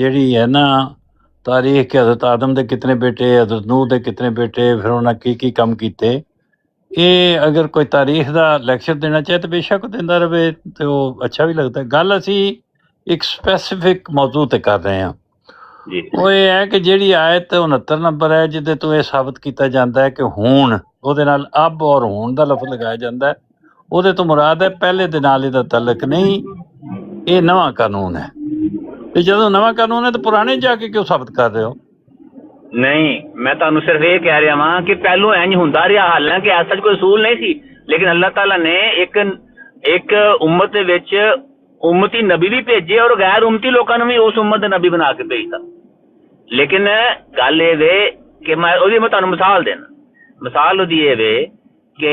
ਜਿਹੜੀ ਹੈ ਨਾ ਤਾਰੀਖ ਕਿ ਹਜ਼ਰਤ ਆਦਮ ਦੇ ਕਿਤਨੇ ਬੇਟੇ, ਹਜ਼ਰਤ ਨੂਹ ਦੇ ਕਿਤਨੇ ਬੇਟੇ, ਫਿਰ ਉਹਨਾਂ ਕੀ ਕੰਮ ਕੀਤੇ, ਇਹ ਅਗਰ ਕੋਈ ਤਾਰੀਖ ਦਾ ਲੈਕਚਰ ਦੇਣਾ ਚਾਹੇ ਤਾਂ ਬੇਸ਼ੱਕ ਦਿੰਦਾ ਰਹੇ ਤੇ ਉਹ ਅੱਛਾ ਵੀ ਲੱਗਦਾ. ਗੱਲ ਅਸੀਂ ਇੱਕ ਸਪੈਸੀਫਿਕ ਮੌਜੂ 'ਤੇ ਕਰ ਰਹੇ ਹਾਂ. ਜੀ ਉਹ ਇਹ ਹੈ ਕਿ ਜਿਹੜੀ ਆਇਤ 69 ਨੰਬਰ ਹੈ ਜਿਹਦੇ ਤੋਂ ਇਹ ਸਾਬਤ ਕੀਤਾ ਜਾਂਦਾ ਹੈ ਕਿ ਹੁਣ ਉਹਦੇ ਨਾਲ ਅਬ ਔਰ ਹੁਣ ਦਾ ਲਫ਼ਜ਼ ਲਗਾਇਆ ਜਾਂਦਾ ਹੈ, ਉਹਦੇ ਤੋਂ ਮੁਰਾਦ ਹੈ ਪਹਿਲੇ ਦੇ ਨਾਲ ਇਹਦਾ ਤਾਲੁਕ ਨਹੀਂ, ਇਹ ਨਵਾਂ ਕਾਨੂੰਨ ਹੈ। ਤੇ ਜਦੋਂ ਨਵਾਂ ਕਾਨੂੰਨ ਹੈ ਤਾਂ ਪੁਰਾਣੇ ਜਾ ਕੇ ਕਿਉਂ ਸਾਬਤ ਕਰ ਰਹੇ ਹੋ? ਨਹੀਂ, ਮੈਂ ਤੁਹਾਨੂੰ ਸਿਰਫ ਇਹ ਕਹਿ ਰਿਹਾ ਵਾਂ ਕਿ ਪਹਿਲੋਂ ਇੰਜ ਹੁੰਦਾ ਰਿਹਾ, ਹਾਲਾਂਕਿ ਐਸਾ ਕੋਈ ਅਸੂਲ ਨਹੀਂ ਸੀ, ਲੇਕਿਨ ਅੱਲਾਹ ਤਾਲਾ ਨੇ ਇੱਕ ਉਮਤ ਦੇ ਵਿੱਚ ਉਮਤੀ ਨਬੀ ਵੀ ਭੇਜੇ ਔਰ ਗੈਰ ਉਮਤੀ ਲੋਕਾਂ ਨੂੰ ਵੀ ਉਸ ਉਮਤ ਦੇ ਨਬੀ ਬਣਾ ਕੇ ਭੇਜਦਾ। ਲੇਕਿਨ ਗੱਲ ਇਹ ਵੇ ਕਿ ਮੈਂ ਤੁਹਾਨੂੰ ਮਿਸਾਲ ਦੇਣਾ, ਮਿਸਾਲ ਉਹਦੀ ਇਹ ਵੇ ਕਿ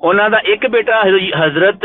ਉਹਨਾਂ ਦਾ ਇੱਕ ਬੇਟਾ ਹਜ਼ਰਤ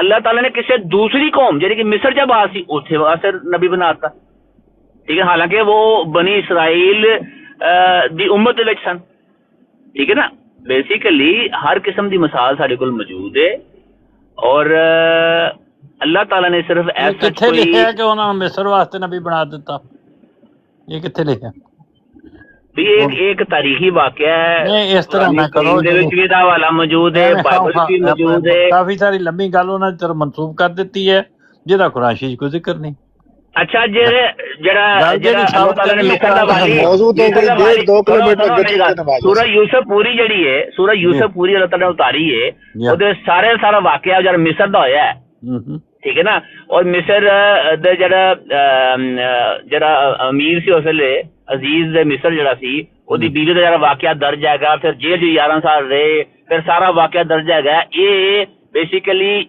ਅੱਲਾਹ ਤਾਲਾ ਨੇ ਕਿਸੇ ਦੂਸਰੀ ਕੌਮ ਜਿਹੜੀ ਕਿ ਮਿਸਰ ਜਬ ਆ ਸੀ ਉੱਥੇ ਵਾਸਤੇ ਨਬੀ ਬਣਾਤਾ, ਠੀਕ ਹੈ, ਹਾਲਾਂਕਿ ਉਹ ਬਨੀ ਇਸਰਾਈਲ ਦੀ ਉਮਤ ਦੇ ਵਿੱਚ ਸਨ, ਠੀਕ ਹੈ ਨਾ। ਬੇਸਿਕਲੀ ਹਰ ਕਿਸਮ ਦੀ ਮਿਸਾਲ ਸਾਡੇ ਕੋਲ ਮੌਜੂਦ ਹੈ ਔਰ ਅੱਲਾਹ ਤਾਲਾ ਨੇ ਸਿਰਫ ਇਹ ਕਿੱਥੇ ਲਿਖਿਆ ਕਿ ਉਹਨਾਂ ਨੂੰ ਮਿਸਰ ਵਾਸਤੇ ਨਬੀ ਬਣਾ ਦਿੱਤਾ? ਇਹ ਕਿੱਥੇ ਲਿਖਿਆ? ਵੀ ਇੱਕ ਤਾਰੀਖੀ ਵਾਕਿਆ ਹੈ, ਨਹੀਂ ਇਸ ਤਰ੍ਹਾਂ ਨਾ ਕਰੋ, ਦੇ ਵਿੱਚ ਵੀ ਦਾ ਹਵਾਲਾ ਮੌਜੂਦ ਹੈ, ਬਾਈਬਲ ਵਿੱਚ ਵੀ ਮੌਜੂਦ ਹੈ। ਕਾਫੀ ਸਾਰੀ ਲੰਮੀ ਗੱਲ ਉਹਨਾਂ ਨੇ ਤਰਫ ਮਨਸੂਬ ਕਰ ਦਿੱਤੀ ਹੈ ਜਿਹਦਾ ਕੁਰਾਨ ਸ਼ਰੀਫ ਕੋਈ ਜ਼ਿਕਰ ਨਹੀਂ। ਅੱਛਾ, ਜਿਹੜਾ ਅੱਲਾਹ ਤਾਲਾ ਨੇ ਮਿਸਰ ਦਾ ਵਾਲੀ ਸੂਰਾ ਯੂਸਫ ਪੂਰੀ ਜਿਹੜੀ ਹੈ, ਸੂਰਾ ਯੂਸਫ ਪੂਰੀ ਅੱਲਾਹ ਤਾਲਾ ਨੇ ਉਤਾਰੀ ਹੈ, ਉਹਦੇ ਸਾਰਾ ਵਾਕਿਆ ਜਿਹੜਾ ਮਿਸਰ ਦਾ ਹੋਇਆ ਹੈ, ਠੀਕ ਹੈ ਨਾ। ਔਰ ਮਿਸਰ ਦਾ ਜਿਹੜਾ ਅਮੀਰ ਸੀ ਉਸ ਵੇਲੇ, ਅਜ਼ੀਜ਼ ਦੇ ਮਿਸਰ ਜਿਹੜਾ ਸੀ, ਉਹਦੀ ਬੀਵੀ ਦਾ ਜਿਹੜਾ ਵਾਕਿਆ ਦਰਜ ਹੈਗਾ, ਫਿਰ ਜੇਲ੍ਹ 'ਚ 11 ਸਾਲ ਰਹੇ, ਫਿਰ ਸਾਰਾ ਵਾਕਿਆ ਦਰਜ ਹੈਗਾ। ਇਹ ਬੇਸਿਕਲੀ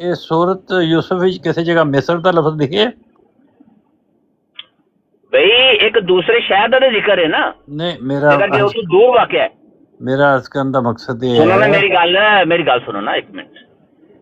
ਇਹ ਸੂਰਤ ਯੂਸਫ ਵਿੱਚ ਕਿਸੇ ਜਗ੍ਹਾ ਮਿਸਰ ਦਾ ਲਫ਼ਜ਼ ਲਿਖਿਆ ਬਈ? ਇੱਕ ਦੂਸਰੇ ਸ਼ਹਿਰ ਦਾ ਜ਼ਿਕਰ ਹੈ ਨਾ। ਨਹੀਂ, ਮੇਰਾ ਉਸ ਤੋਂ ਦੂਰ ਵਾਕਿਆ ਹੈ। ਮੇਰਾ ਅਰਜ਼ ਕਰਨ ਦਾ ਮਕਸਦ ਇਹ ਸੁਣੋ ਨਾ ਹੈ, ਮੇਰੀ ਗੱਲ ਸੁਣੋ ਨਾ ਇੱਕ ਮਿੰਟ।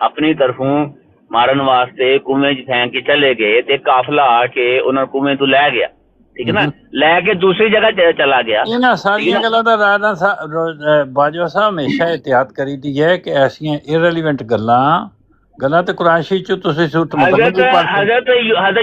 ਆਪਣੀ ਤਰਫੋਂ ਮਾਰਨ ਵਾਸਤੇ ਕੁਵੇਂ 'ਚ ਫੈਂਕ ਕੇ ਚਲੇ ਗਏ ਤੇ ਕਾਫਲਾ ਆ ਕੇ ਉਹਨਾਂ ਨੂੰ ਕੁਵੇਂ ਤੋਂ ਲੈ ਗਿਆ, ਠੀਕ ਹੈ ਨਾ, ਲੈ ਕੇ ਦੂਸਰੀ ਜਗ੍ਹਾ ਚਲਾ ਗਿਆ। ਇਹਨਾਂ ਸਾਰੀਆਂ ਗੱਲਾਂ ਦਾ ਰਾਣਾ ਬਾਜਵਾ ਸਾਹਿਬ ਹਮੇਸ਼ਾ ਇhtiyat ਕਰੀ ਦੀ ਹੈ ਕਿ ਐਸੀਆਂ ਇਰੈਲੀਵੈਂਟ ਗੱਲਾਂ ਤੇ ਕੁਰਾਨ ਸ਼ਰੀਫ 'ਚ ਤੁਸੀਂ ਹਜ਼ਰਤ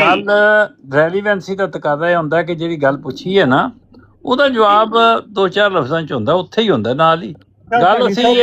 ਗੱਲ ਰੈਲੀਵੈਂਸੀ ਦਾ ਤਕਾਜ਼ਾ ਇਹ ਹੁੰਦਾ ਕਿ ਜਿਹੜੀ ਗੱਲ ਪੁੱਛੀ ਹੈ ਨਾ ਉਹਦਾ ਜਵਾਬ 2-4 ਲਫ਼ਜ਼ਾਂ 'ਚ ਹੁੰਦਾ, ਉੱਥੇ ਹੀ ਹੁੰਦਾ ਨਾਲ ਹੀ। ਗੱਲ ਅਸੀਂ ਇਹ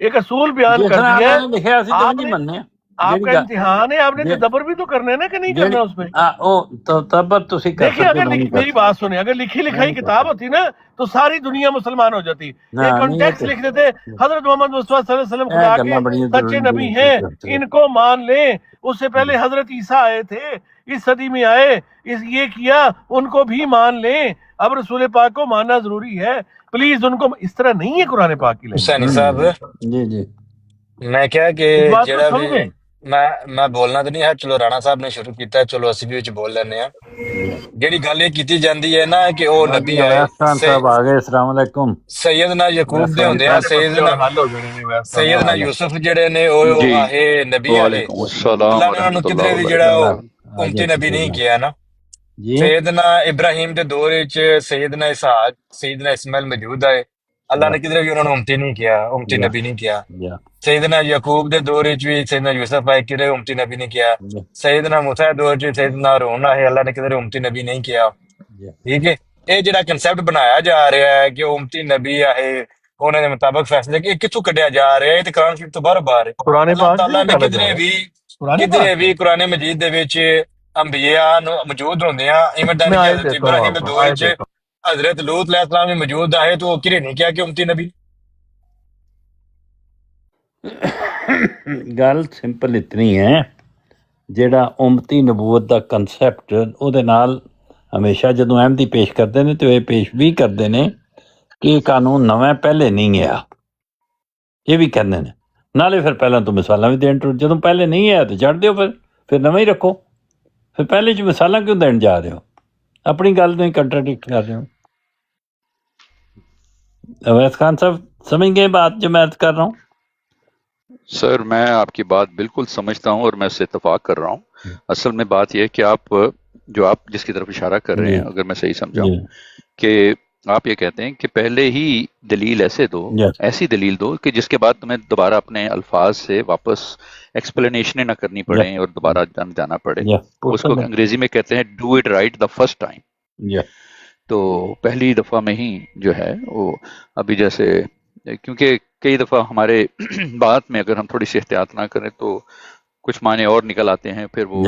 ایک اصول بیان کر جتنا دیا آپ نے لکھا اسی تو آپ نہیں نے مننے آپ کا امتحان ہے, آپ نے تدبر بھی تو کرنا ہے نا کہ نہیں کرنا اس پہ. تبر تسی کر دیکھیے سکتے اگر نہیں میری بات سنیں, اگر لکھی لکھائی کتاب ہوتی نا تو ساری دنیا مسلمان ہو جاتی. ایک کانٹیکس لکھ دیتے حضرت محمد مصطفیٰ صلی اللہ علیہ وسلم خدا کے سچے نبی ہیں, ان کو مان لیں. اس سے پہلے حضرت عیسیٰ آئے تھے, اس صدی میں آئے, یہ کیا, ان کو بھی مان لیں. اب رسول پاک کو ماننا ضروری ہے, پلیز ان کو. اس طرح نہیں ہے قرآن پاک کی حسینی صاحب جی جی میں کیا کہ بات جڑا کو بھی سمجھیں. میں بولنا تو نہیں ہے, چلو رانا صاحب نے شروع کیتا ہے, چلو اسی بھی بول لینے ہیں. جیڑی گل یہ کیتی جاندی ہے نا کہ وہ نبی آئے, اویس خان صاحب آ گئے, السلام علیکم. سیدنا یعقوب دے ہوندے ہیں, سیدنا یوسف جڑے نے وہ جی آہے نبی آہے, وعلیکم السلام اللہ نے انہوں نے ورحمۃ اللہ کدھرے بھی جڑا وبرکاتہ. امتی نبی نہیں کیا نا. جی سیدنا ابراہیم دے دور وچ سیدنا اسحاق سیدنا اسماعیل موجود آئے, اللہ نے کدھرے بھی انہوں نے امتی نہیں کیا, امتی نبی نہیں کیا. سیدنا یعقوب دے دور وچ بھی سیدنا یوسف آئے, کدھرے امتی نبی نہیں کیا. سیدنا موسیٰ دے دور وچ سیدنا ہارون آئے, اللہ نے کدھرے امتی نبی نہیں کیا. ٹھیک ہے, یہ جڑا کنسپٹ بنایا جا رہا ہے کہ امتی نبی آئے انہوں نے مطابق فیصلے کہ کتوں کڈیا جا رہا ہے, یہ تو قرآن شریف تو باہر باہر ہے. قرآن اللہ پاک تعالیٰ سے نے نکالا جا رہا ہے. کدھرے بھی قرآن مجید دے وچ انبیاء موجود ہوندے ہیں. ایون میں کہ آیت حضرت دیتا ہوں ابراہیم آپ دے کو, دور آیت وچ دیتا ہوں. حضرت لوط علیہ السلام بھی موجود آئے, تو وہ کرے نہیں کیا کہ امتی نبی. گل سمپل اتنی ہے, جیڑا امتی نبوت دا کنسپٹ او دے نال ہمیشہ جدوں احمدی پیش کرتے ہیں تو یہ پیش بھی کرتے ہیں کہ یہ قانون نواں پہلے نہیں ہے, یہ بھی کہتے ہیں. نالے پھر پہلے تو مثالاں بھی دین, جدوں پہلے نہیں ہے تو چڑھ دیو, پھر نواں ہی رکھو. پھر پہلے چ مثالاں کیوں دین جا رہے ہو, اپنی گل میں کنٹراڈکٹ کر رہے ہو. اویس خان صاحب سمجھ گئے بات جو میں کر رہا ہوں؟ سر میں آپ کی بات بالکل سمجھتا ہوں اور میں اس سے اتفاق کر رہا ہوں. اصل میں بات یہ ہے کہ آپ جس کی طرف اشارہ کر رہے ہیں, اگر میں صحیح سمجھا ہوں, کہ آپ یہ کہتے ہیں کہ پہلے ہی دلیل ایسی دلیل دو کہ جس کے بعد تمہیں دوبارہ اپنے الفاظ سے واپس ایکسپلینیشنیں نہ کرنی پڑیں اور دوبارہ جانا پڑے. اس کو انگریزی میں کہتے ہیں do it right the first time. تو پہلی دفعہ میں ہی جو ہے وہ ابھی جیسے, کیونکہ کئی دفعہ ہمارے بات میں اگر ہم تھوڑی سی احتیاط نہ کریں تو کچھ معنی اور نکل آتے ہیں, پھر وہ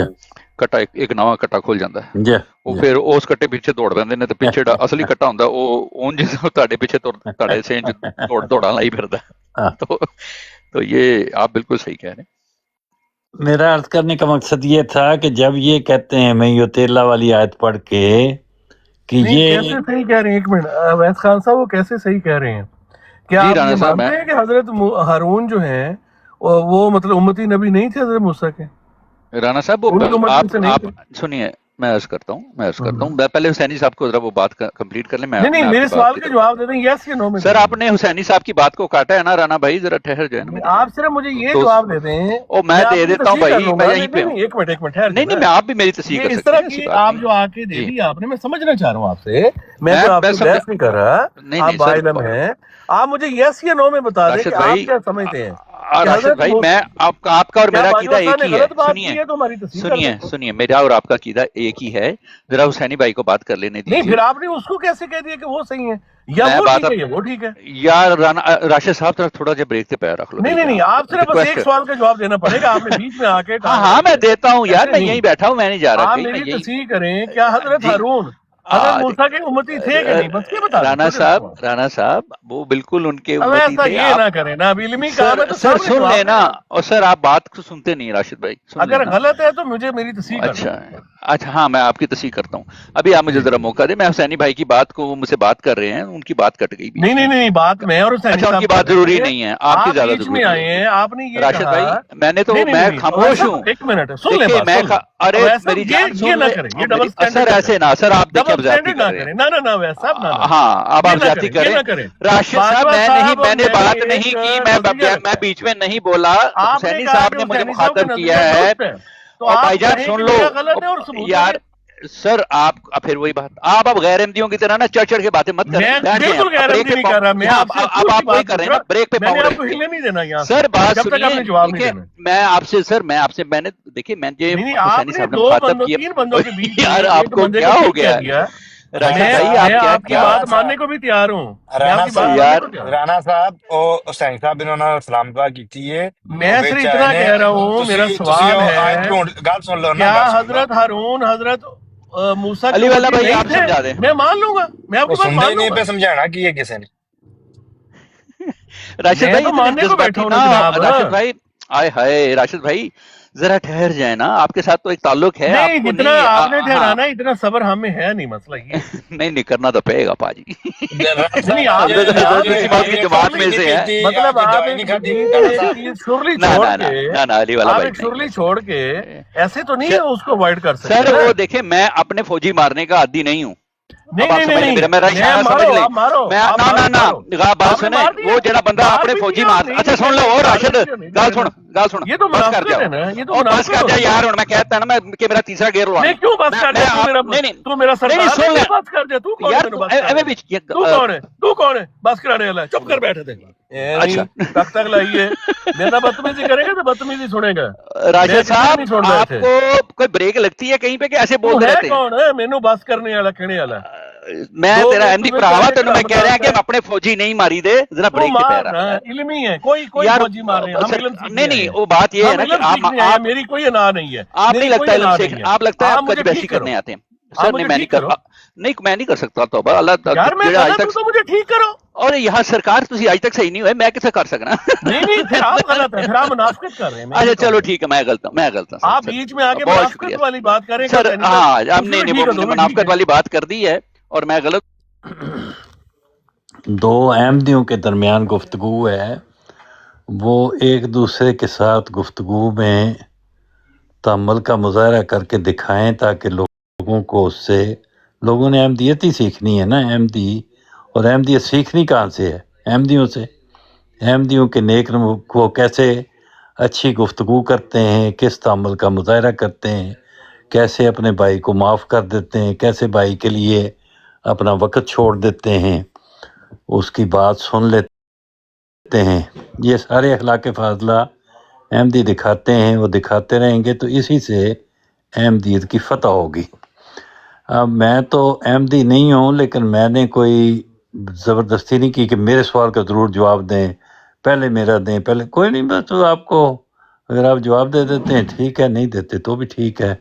کٹا ایک نواں کٹا کھل جاتا ہے, وہ پھر اس کٹے پیچھے دوڑ پیندے نے, تو پیچھے اصلی کٹا ہوندا وہ اون جس تہاڈے پیچھے تہاڈے سے دوڑاں لائی پھردا. تو یہ آپ بالکل صحیح کہہ رہے ہیں. میرا عرض کرنے کا مقصد یہ تھا کہ جب یہ کہتے ہیں میں یوتیلا والی آیت پڑھ کے کہ یہ کیسے صحیح کہہ رہے ہیں, ایک منٹ اویس خان صاحب, وہ کیسے صحیح کہہ رہے ہیں؟ کیا آپ یہ مانتے ہیں کہ حضرت ہارون جو ہیں وہ مطلب امتی نبی نہیں تھے حضرت موسیٰ کے؟ رانا صاحب آپ سنیے, میں عرض کرتا ہوں پہلے حسینی صاحب کو ذرا وہ بات کمپلیٹ کر لیں. نہیں میرے سوال کا جواب دے دیں, یس یا نو میں. سر آپ نے حسینی صاحب کی بات کو کاٹا ہے نا رانا بھائی, ذرا ٹھہر جائیں. آپ صرف مجھے یہ جواب دے دیں. میں دے دیتا ہوں بھائی, میں یہیں پہ ہوں. ایک منٹ نہیں میں آپ بھی میری تصحیح کر سکتے ہیں. اس طرح کی آپ جو آ کے دے دی آپ نے, میں سمجھنا چاہ رہا ہوں آپ سے, میں تو آپ کو بحث نہیں کر رہا, آپ باعلم ہیں. آپ مجھے یس یا نو میں بتا دیں کہ آپ کیا سمجھتے ہیں. راشد بھائی, میں آپ کا اور میرا عقیدہ ایک ہی ہے. سنیے میرا اور آپ کا عقیدہ ایک ہی ہے. ذرا حسینی بھائی کو بات کر لینے دیجیے. نہیں پھر آپ نے اس کو کیسے کہہ دیا کہ وہ صحیح ہے یا وہ ٹھیک ہے؟ یار راشد صاحب تھوڑا جا بریک سے پیر رکھ لو. نہیں آپ صرف بس ایک سوال کا جواب دینا پڑے گا. آپ نے بیچ میں آ کے ہاں میں دیتا ہوں یار, میں یہیں بیٹھا ہوں, میں نہیں جا رہا. آپ میری تصحیح کریں, کیا حضرت ہارون حضرت موسیٰ کے امتی تھے کہ نہیں؟ بس یہ بتا. رانا صاحب وہ بالکل ان کے امتی تھے. یہ نہ کریں نا, اب علمی کام ہے تو سر سن لینا. اور سر آپ بات کو سنتے نہیں راشد بھائی. اگر غلط ہے تو مجھے میری تصحیح کرنا. اچھا ہاں میں آپ کی تصحیح کرتا ہوں. ابھی آپ مجھے ذرا موقع دیں. میں حسینی بھائی کی بات کو, وہ مجھ سے بات کر رہے ہیں, ان کی بات کٹ گئی. نہیں بات میں اور حسینی صاحب, ان کی بات ضروری نہیں ہے, آپ کی زیادہ ضروری آئے ہیں. آپ نے یہ راشد بھائی, میں نے تو میں خاموش ہوں. ایک منٹ سن لیں. ارے میری جان سن لیں. سر ایسے نہ, سر آپ دیکھیں زیادتی کر رہے ہیں. ہاں اب آپ زیادتی کریں. راشد صاحب میں نے بات نہیں کی, میں بیچ میں نہیں بولا. حسینی صاحب نے مجھے مخاطب کیا ہے. اور بھائی جان سن لو یار, سر آپ پھر وہی بات, آپ اب غیر احمدیوں کی طرح نا چڑھ چڑھ کے باتیں مت کریں. اب آپ وہی کر رہے ہیں نا, بریک پہ پاؤں. سر بات سنیے, میں آپ سے میں نے دیکھیے, میں حسینی صاحب نے مخاطب کیا. یار آپ کو کیا ہو گیا, آپ کی بات ماننے کو بھی تیار ہوں. رانا صاحب حسین صاحب انہوں نے سلام دعا کی ہے. میں صرف اتنا کہہ رہا ہوں, میرا سوال ہے گل سن لو کیا حضرت ہارون حضرت موسیٰ علی والا بھائی آپ سمجھا دیں. میں مان لوں گا, میں آپ کی بات مان لوں گا. سمجھانا کی ہے کسی نے. راشد بھائی جذباتی نا, راشد بھائی آئے ہائے راشد بھائی ذرا ٹھہر جائے نا, آپ کے ساتھ تو ایک تعلق ہے. نہیں جتنا آپ نے ٹھہرانا اتنا صبر ہمیں ہے نہیں, مسئلہ یہ نہیں کرنا تو پڑے گا پاجی. جماعت میں سے ہے, مطلب آپ شرلی چھوڑ کے ایسے تو نہیں اس کو اوائڈ کر سکتے. سر وہ دیکھیں میں اپنے فوجی مارنے کا عادی نہیں ہوں. وہ جڑا بندہ اپنے فوجی مار, اچھا سن لو راشد گل سن بس کر جاؤ بس کر جا یار. میں کہتا نا کہ میرا تیسرا گیئر لوانا بس کرانے والا. چپ کر بیٹھے تھے, تک تک لائیے میرا بدتمیزی کرے گا تو بدتمیزی سنے گا. راشد صاحب آپ کو کوئی بریک لگتی ہے کہیں پہ کہ ایسے بول رہے ہیں؟ کون ہے مینو بس کرنے والا کہنے والا؟ میں تیرا احمدی بھراوا تینوں میں کہہ رہا کہ اپنے فوجی نہیں ماری دے, ذرا بریک پہ تیرا علمی ہے. کوئی فوجی مار رہے ہیں نہیں وہ بات یہ ہے نا کہ آپ میری کوئی انا نہیں ہے, آپ نہیں لگتا علم سیکھنے, آپ لگتا ہے آپ کچھ بحثی کرنے آتے ہیں. سر نہیں میں نہیں کر سکتا توبہ اللہ آج تک مجھے ٹھیک کرو. اور یہاں سرکار تھی آج تک صحیح نہیں ہوئے, میں کیسے کر سکنا؟ نہیں پھر آپ غلط ہے, پھر آپ منافقت کر رہے ہیں. اچھا چلو ٹھیک ہے, میں غلط ہوں. آپ بیچ میں آگے منافقت والی بات کریں سر. ہاں ہم نے منافقت والی بات کر دی ہے اور میں غلط. دو احمدیوں کے درمیان گفتگو ہے, وہ ایک دوسرے کے ساتھ گفتگو میں تأمل کا مظاہرہ کر کے دکھائیں تاکہ لوگوں کو اس سے, لوگوں نے احمدیت ہی سیکھنی ہے نا. احمدی اور احمدیت سیکھنی کہاں سے ہے؟ احمدیوں سے. احمدیوں کے نیک وہ کیسے اچھی گفتگو کرتے ہیں, کس تأمل کا مظاہرہ کرتے ہیں, کیسے اپنے بھائی کو معاف کر دیتے ہیں, کیسے بھائی کے لیے اپنا وقت چھوڑ دیتے ہیں, اس کی بات سن لیتے ہیں. یہ سارے اخلاق فاضلہ احمدی دکھاتے ہیں, وہ دکھاتے رہیں گے تو اسی سے احمدیت کی فتح ہوگی. اب میں تو احمدی نہیں ہوں, لیکن میں نے کوئی زبردستی نہیں کی کہ میرے سوال کا ضرور جواب دیں, پہلے میرا دیں, پہلے کوئی نہیں. بس تو آپ کو اگر آپ جواب دے دیتے ہیں ٹھیک ہے, نہیں دیتے تو بھی ٹھیک ہے,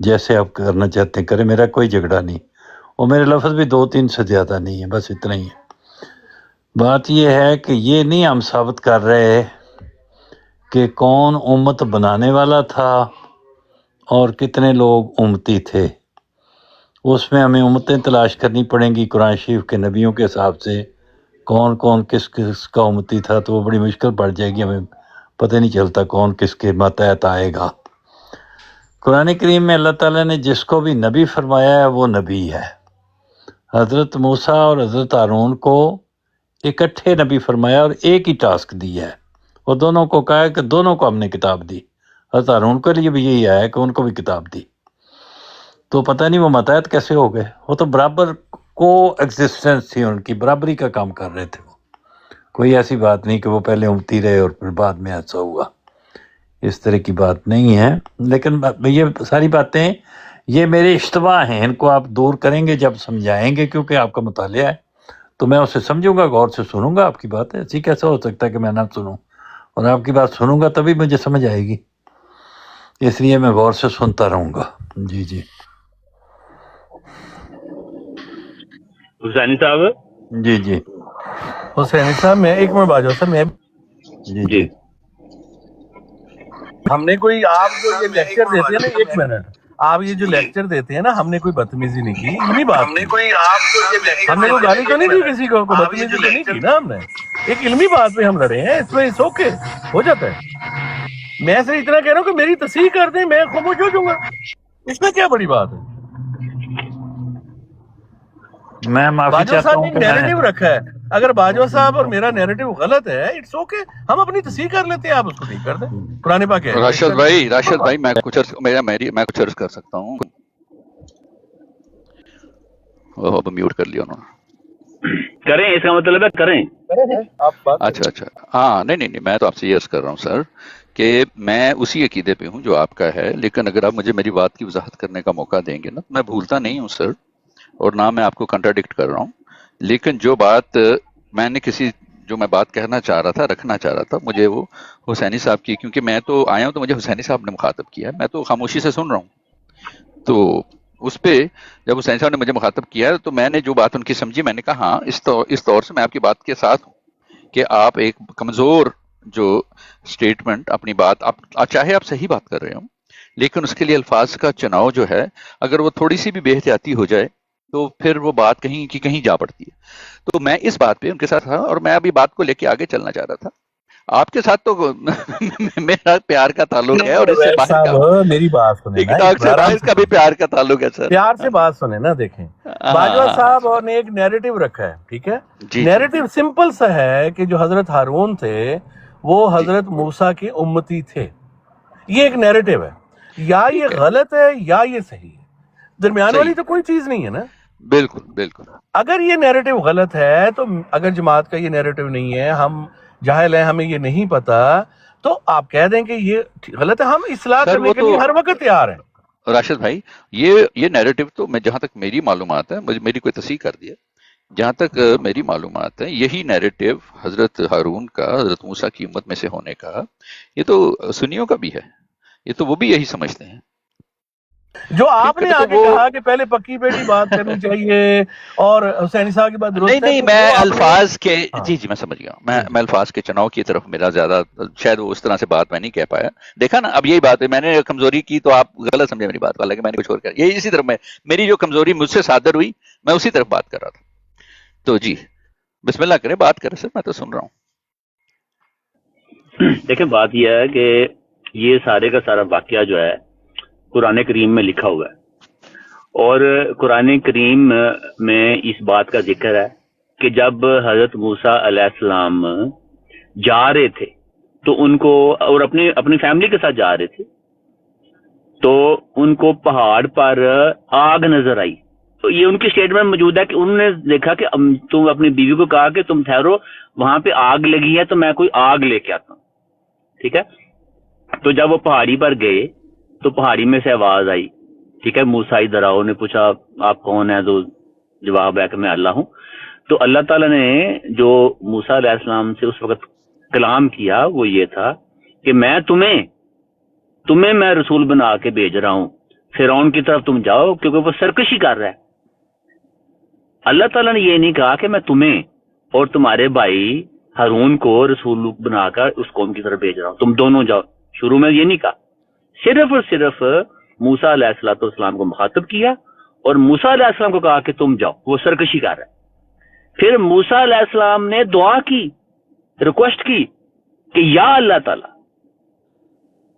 جیسے آپ کرنا چاہتے ہیں کریں, میرا کوئی جھگڑا نہیں. اور میرے لفظ بھی 2-3 سے زیادہ نہیں ہے, بس اتنا ہی ہے. بات یہ ہے کہ یہ نہیں ہم ثابت کر رہے کہ کون امت بنانے والا تھا اور کتنے لوگ امتی تھے. اس میں ہمیں امتیں تلاش کرنی پڑیں گی قرآن شریف کے نبیوں کے حساب سے, کون کون کس کس کا امتی تھا, تو وہ بڑی مشکل پڑ جائے گی, ہمیں پتہ نہیں چلتا کون کس کے ماتحت آئے گا. قرآن کریم میں اللہ تعالیٰ نے جس کو بھی نبی فرمایا ہے وہ نبی ہے. حضرت موسیٰ اور حضرت ہارون کو اکٹھے نبی فرمایا اور ایک ہی ٹاسک دیا ہے, اور دونوں کو کہا ہے کہ دونوں کو ہم نے کتاب دی. حضرت ہارون کے لیے بھی یہی آیا ہے کہ ان کو بھی کتاب دی. تو پتہ نہیں وہ ماتحت کیسے ہو گئے, وہ تو برابر کو ایگزسٹنس تھی ان کی, برابری کا کام کر رہے تھے وہ. کوئی ایسی بات نہیں کہ وہ پہلے امتی رہے اور پھر بعد میں ایسا ہوا, اس طرح کی بات نہیں ہے. لیکن یہ ساری باتیں یہ میرے اشتباہ ہیں, ان کو آپ دور کریں گے جب سمجھائیں گے, کیونکہ آپ کا مطالعہ ہے تو میں اسے سمجھوں گا, غور سے سنوں گا آپ کی بات. ایسی کیسا ہو سکتا ہے کہ میں نہ سنوں, اور آپ کی بات سنوں گا تبھی مجھے سمجھ آئے گی, اس لیے میں غور سے سنتا رہوں گا. جی جی حسینی صاحب. جی جی حسینی صاحب میں ایک منٹ بات صاحب میں جی ہم نے کوئی آپ جو یہ لیکچر دیتے ہیں نا, ایک منٹ, آپ یہ جو لیکچر دیتے ہیں نا, ہم نے کوئی بدتمیزی نہیں کی, علمی بات ہم نے کوئی گالی تو نہیں دی کسی کو, بدتمیزی تو نہیں کی نا ہم نے, ایک علمی بات پہ ہم لڑے ہیں, اس میں اوکے ہو جاتا ہے. میں صرف اتنا کہہ رہا ہوں کہ میری تصحیح کر دیں, میں خاموش ہو جاؤں گا, اس میں کیا بڑی بات ہے. میں معافی باجوہ چاہتا صاحب ہوں نے نیریٹو رکھا ہے, اگر باجوہ صاحب اور میرا نیریٹو غلط ہے اٹس اوکے, ہم اپنی تصحیح کر لیتے ہیں, آپ اس کو ٹھیک کر دیں. قرآن پاک ہے. راشد بھائی میں کچھ عرض کر سکتا ہوں. میوٹ کر لیا انہوں نے. کریں, اس کا مطلب ہے کریں. اچھا ہاں نہیں میں تو آپ سے یہ عرض کر رہا ہوں سر کہ میں اسی عقیدے پہ ہوں جو آپ کا ہے, لیکن اگر آپ مجھے میری بات کی وضاحت کرنے کا موقع دیں گے نا, میں بھولتا نہیں ہوں سر. اور نہ میں آپ کو کنٹراڈکٹ کر رہا ہوں، لیکن جو بات میں نے جو میں بات کہنا چاہ رہا تھا، رکھنا چاہ رہا تھا، مجھے وہ حسینی صاحب کی، کیونکہ میں تو آیا ہوں تو مجھے حسینی صاحب نے مخاطب کیا ہے، میں تو خاموشی سے سن رہا ہوں، تو اس پہ جب حسین صاحب نے مجھے مخاطب کیا تو میں نے جو بات ان کی سمجھی، میں نے کہا ہاں اس طور سے میں آپ کی بات کے ساتھ ہوں کہ آپ ایک کمزور جو سٹیٹمنٹ اپنی بات، چاہے آپ صحیح بات کر رہے ہوں لیکن اس کے لیے الفاظ کا چناؤ جو ہے اگر وہ تھوڑی سی بھی بے احتیاطی ہو جائے تو پھر وہ بات کہیں کی کہیں جا پڑتی ہے. تو میں اس بات پہ ان کے ساتھ تھا اور میں ابھی بات کو لے کے آگے چلنا چاہ رہا تھا. آپ کے ساتھ تو میرا پیار کا تعلق ہے اور اس سے باہر کا میری بات سنیں نا، اس کا بھی پیار کا تعلق ہے سر. پیار سے بات سنیں نا. دیکھیں باجوہ صاحب اور نے ایک نیریٹو رکھا ہے، ٹھیک ہے، نیریٹو سمپل سا ہے کہ جو حضرت ہارون تھے وہ حضرت موسیٰ کے امتی تھے. یہ ایک نیریٹو ہے، یا یہ غلط ہے یا یہ صحیح ہے، درمیان والی تو کوئی چیز نہیں ہے نا. بالکل بالکل. اگر یہ نیریٹو غلط ہے تو اگر جماعت کا یہ نیریٹو نہیں ہے، ہم جاہل ہیں، ہمیں یہ نہیں پتا، تو آپ کہہ دیں کہ یہ غلط ہے. ہم اصلاح کرنے کے لیے ہر وقت تیار ہیں. راشد بھائی یہ نیریٹو تو میں جہاں تک میری معلومات ہے، میری کوئی تصحیح کر دیا، جہاں تک میری معلومات ہے یہی نیریٹو حضرت ہارون کا، حضرت موسیٰ کی امت میں سے ہونے کا، یہ تو سنیوں کا بھی ہے، یہ تو وہ بھی یہی سمجھتے ہیں. جو آپ نے آگے کہا کہ پہلے پکی بیٹی بات کرنی چاہیے اور حسینی صاحب کی بات درست ہے، نہیں میں الفاظ کے جی میں سمجھ گیا، میں الفاظ کے چناؤ کی طرف میرا زیادہ شاید وہ اس طرح سے بات میں نہیں کہہ پایا. دیکھا نا اب یہی بات ہے، میں نے کمزوری کی تو آپ غلط سمجھے میری بات، حالانکہ میں نے کچھ اور کہا. یہ اسی طرف میری جو کمزوری مجھ سے صادر ہوئی میں اسی طرف بات کر رہا تھا. تو جی بسم اللہ کریں، بات کریں سر، میں تو سن رہا ہوں. دیکھیں بات یہ ہے کہ یہ سارے کا سارا واقعہ جو ہے قرآن کریم میں لکھا ہوا ہے، اور قرآن کریم میں اس بات کا ذکر ہے کہ جب حضرت موسیٰ علیہ السلام جا رہے تھے تو ان کو، اور اپنی فیملی کے ساتھ جا رہے تھے، تو ان کو پہاڑ پر آگ نظر آئی. تو یہ ان کی اسٹیٹمنٹ موجود ہے کہ انہوں نے دیکھا کہ تم اپنی بیوی کو کہا کہ تم ٹھہرو، وہاں پہ آگ لگی ہے تو میں کوئی آگ لے کے آتا ہوں. ٹھیک ہے، تو جب وہ پہاڑی پر گئے تو پہاڑی میں سے آواز آئی، ٹھیک ہے، موسیٰ ادھر آؤ. نے پوچھا آپ کون ہیں؟ تو جواب ہے کہ میں اللہ ہوں. تو اللہ تعالیٰ نے جو موسیٰ علیہ السلام سے اس وقت کلام کیا وہ یہ تھا کہ میں تمہیں میں رسول بنا کے بھیج رہا ہوں، فرعون کی طرف تم جاؤ، کیونکہ وہ سرکشی کر رہا ہے. اللہ تعالیٰ نے یہ نہیں کہا کہ میں تمہیں اور تمہارے بھائی ہارون کو رسول بنا کر اس قوم کی طرف بھیج رہا ہوں، تم دونوں جاؤ. شروع میں یہ نہیں کہا، صرف اور صرف موسیٰ علیہ السلام کو مخاطب کیا اور موسیٰ علیہ السلام کو کہا کہ تم جاؤ، وہ سرکشی کر رہا ہے. پھر موسیٰ علیہ السلام نے دعا کی، ریکویسٹ کی کہ یا اللہ تعالیٰ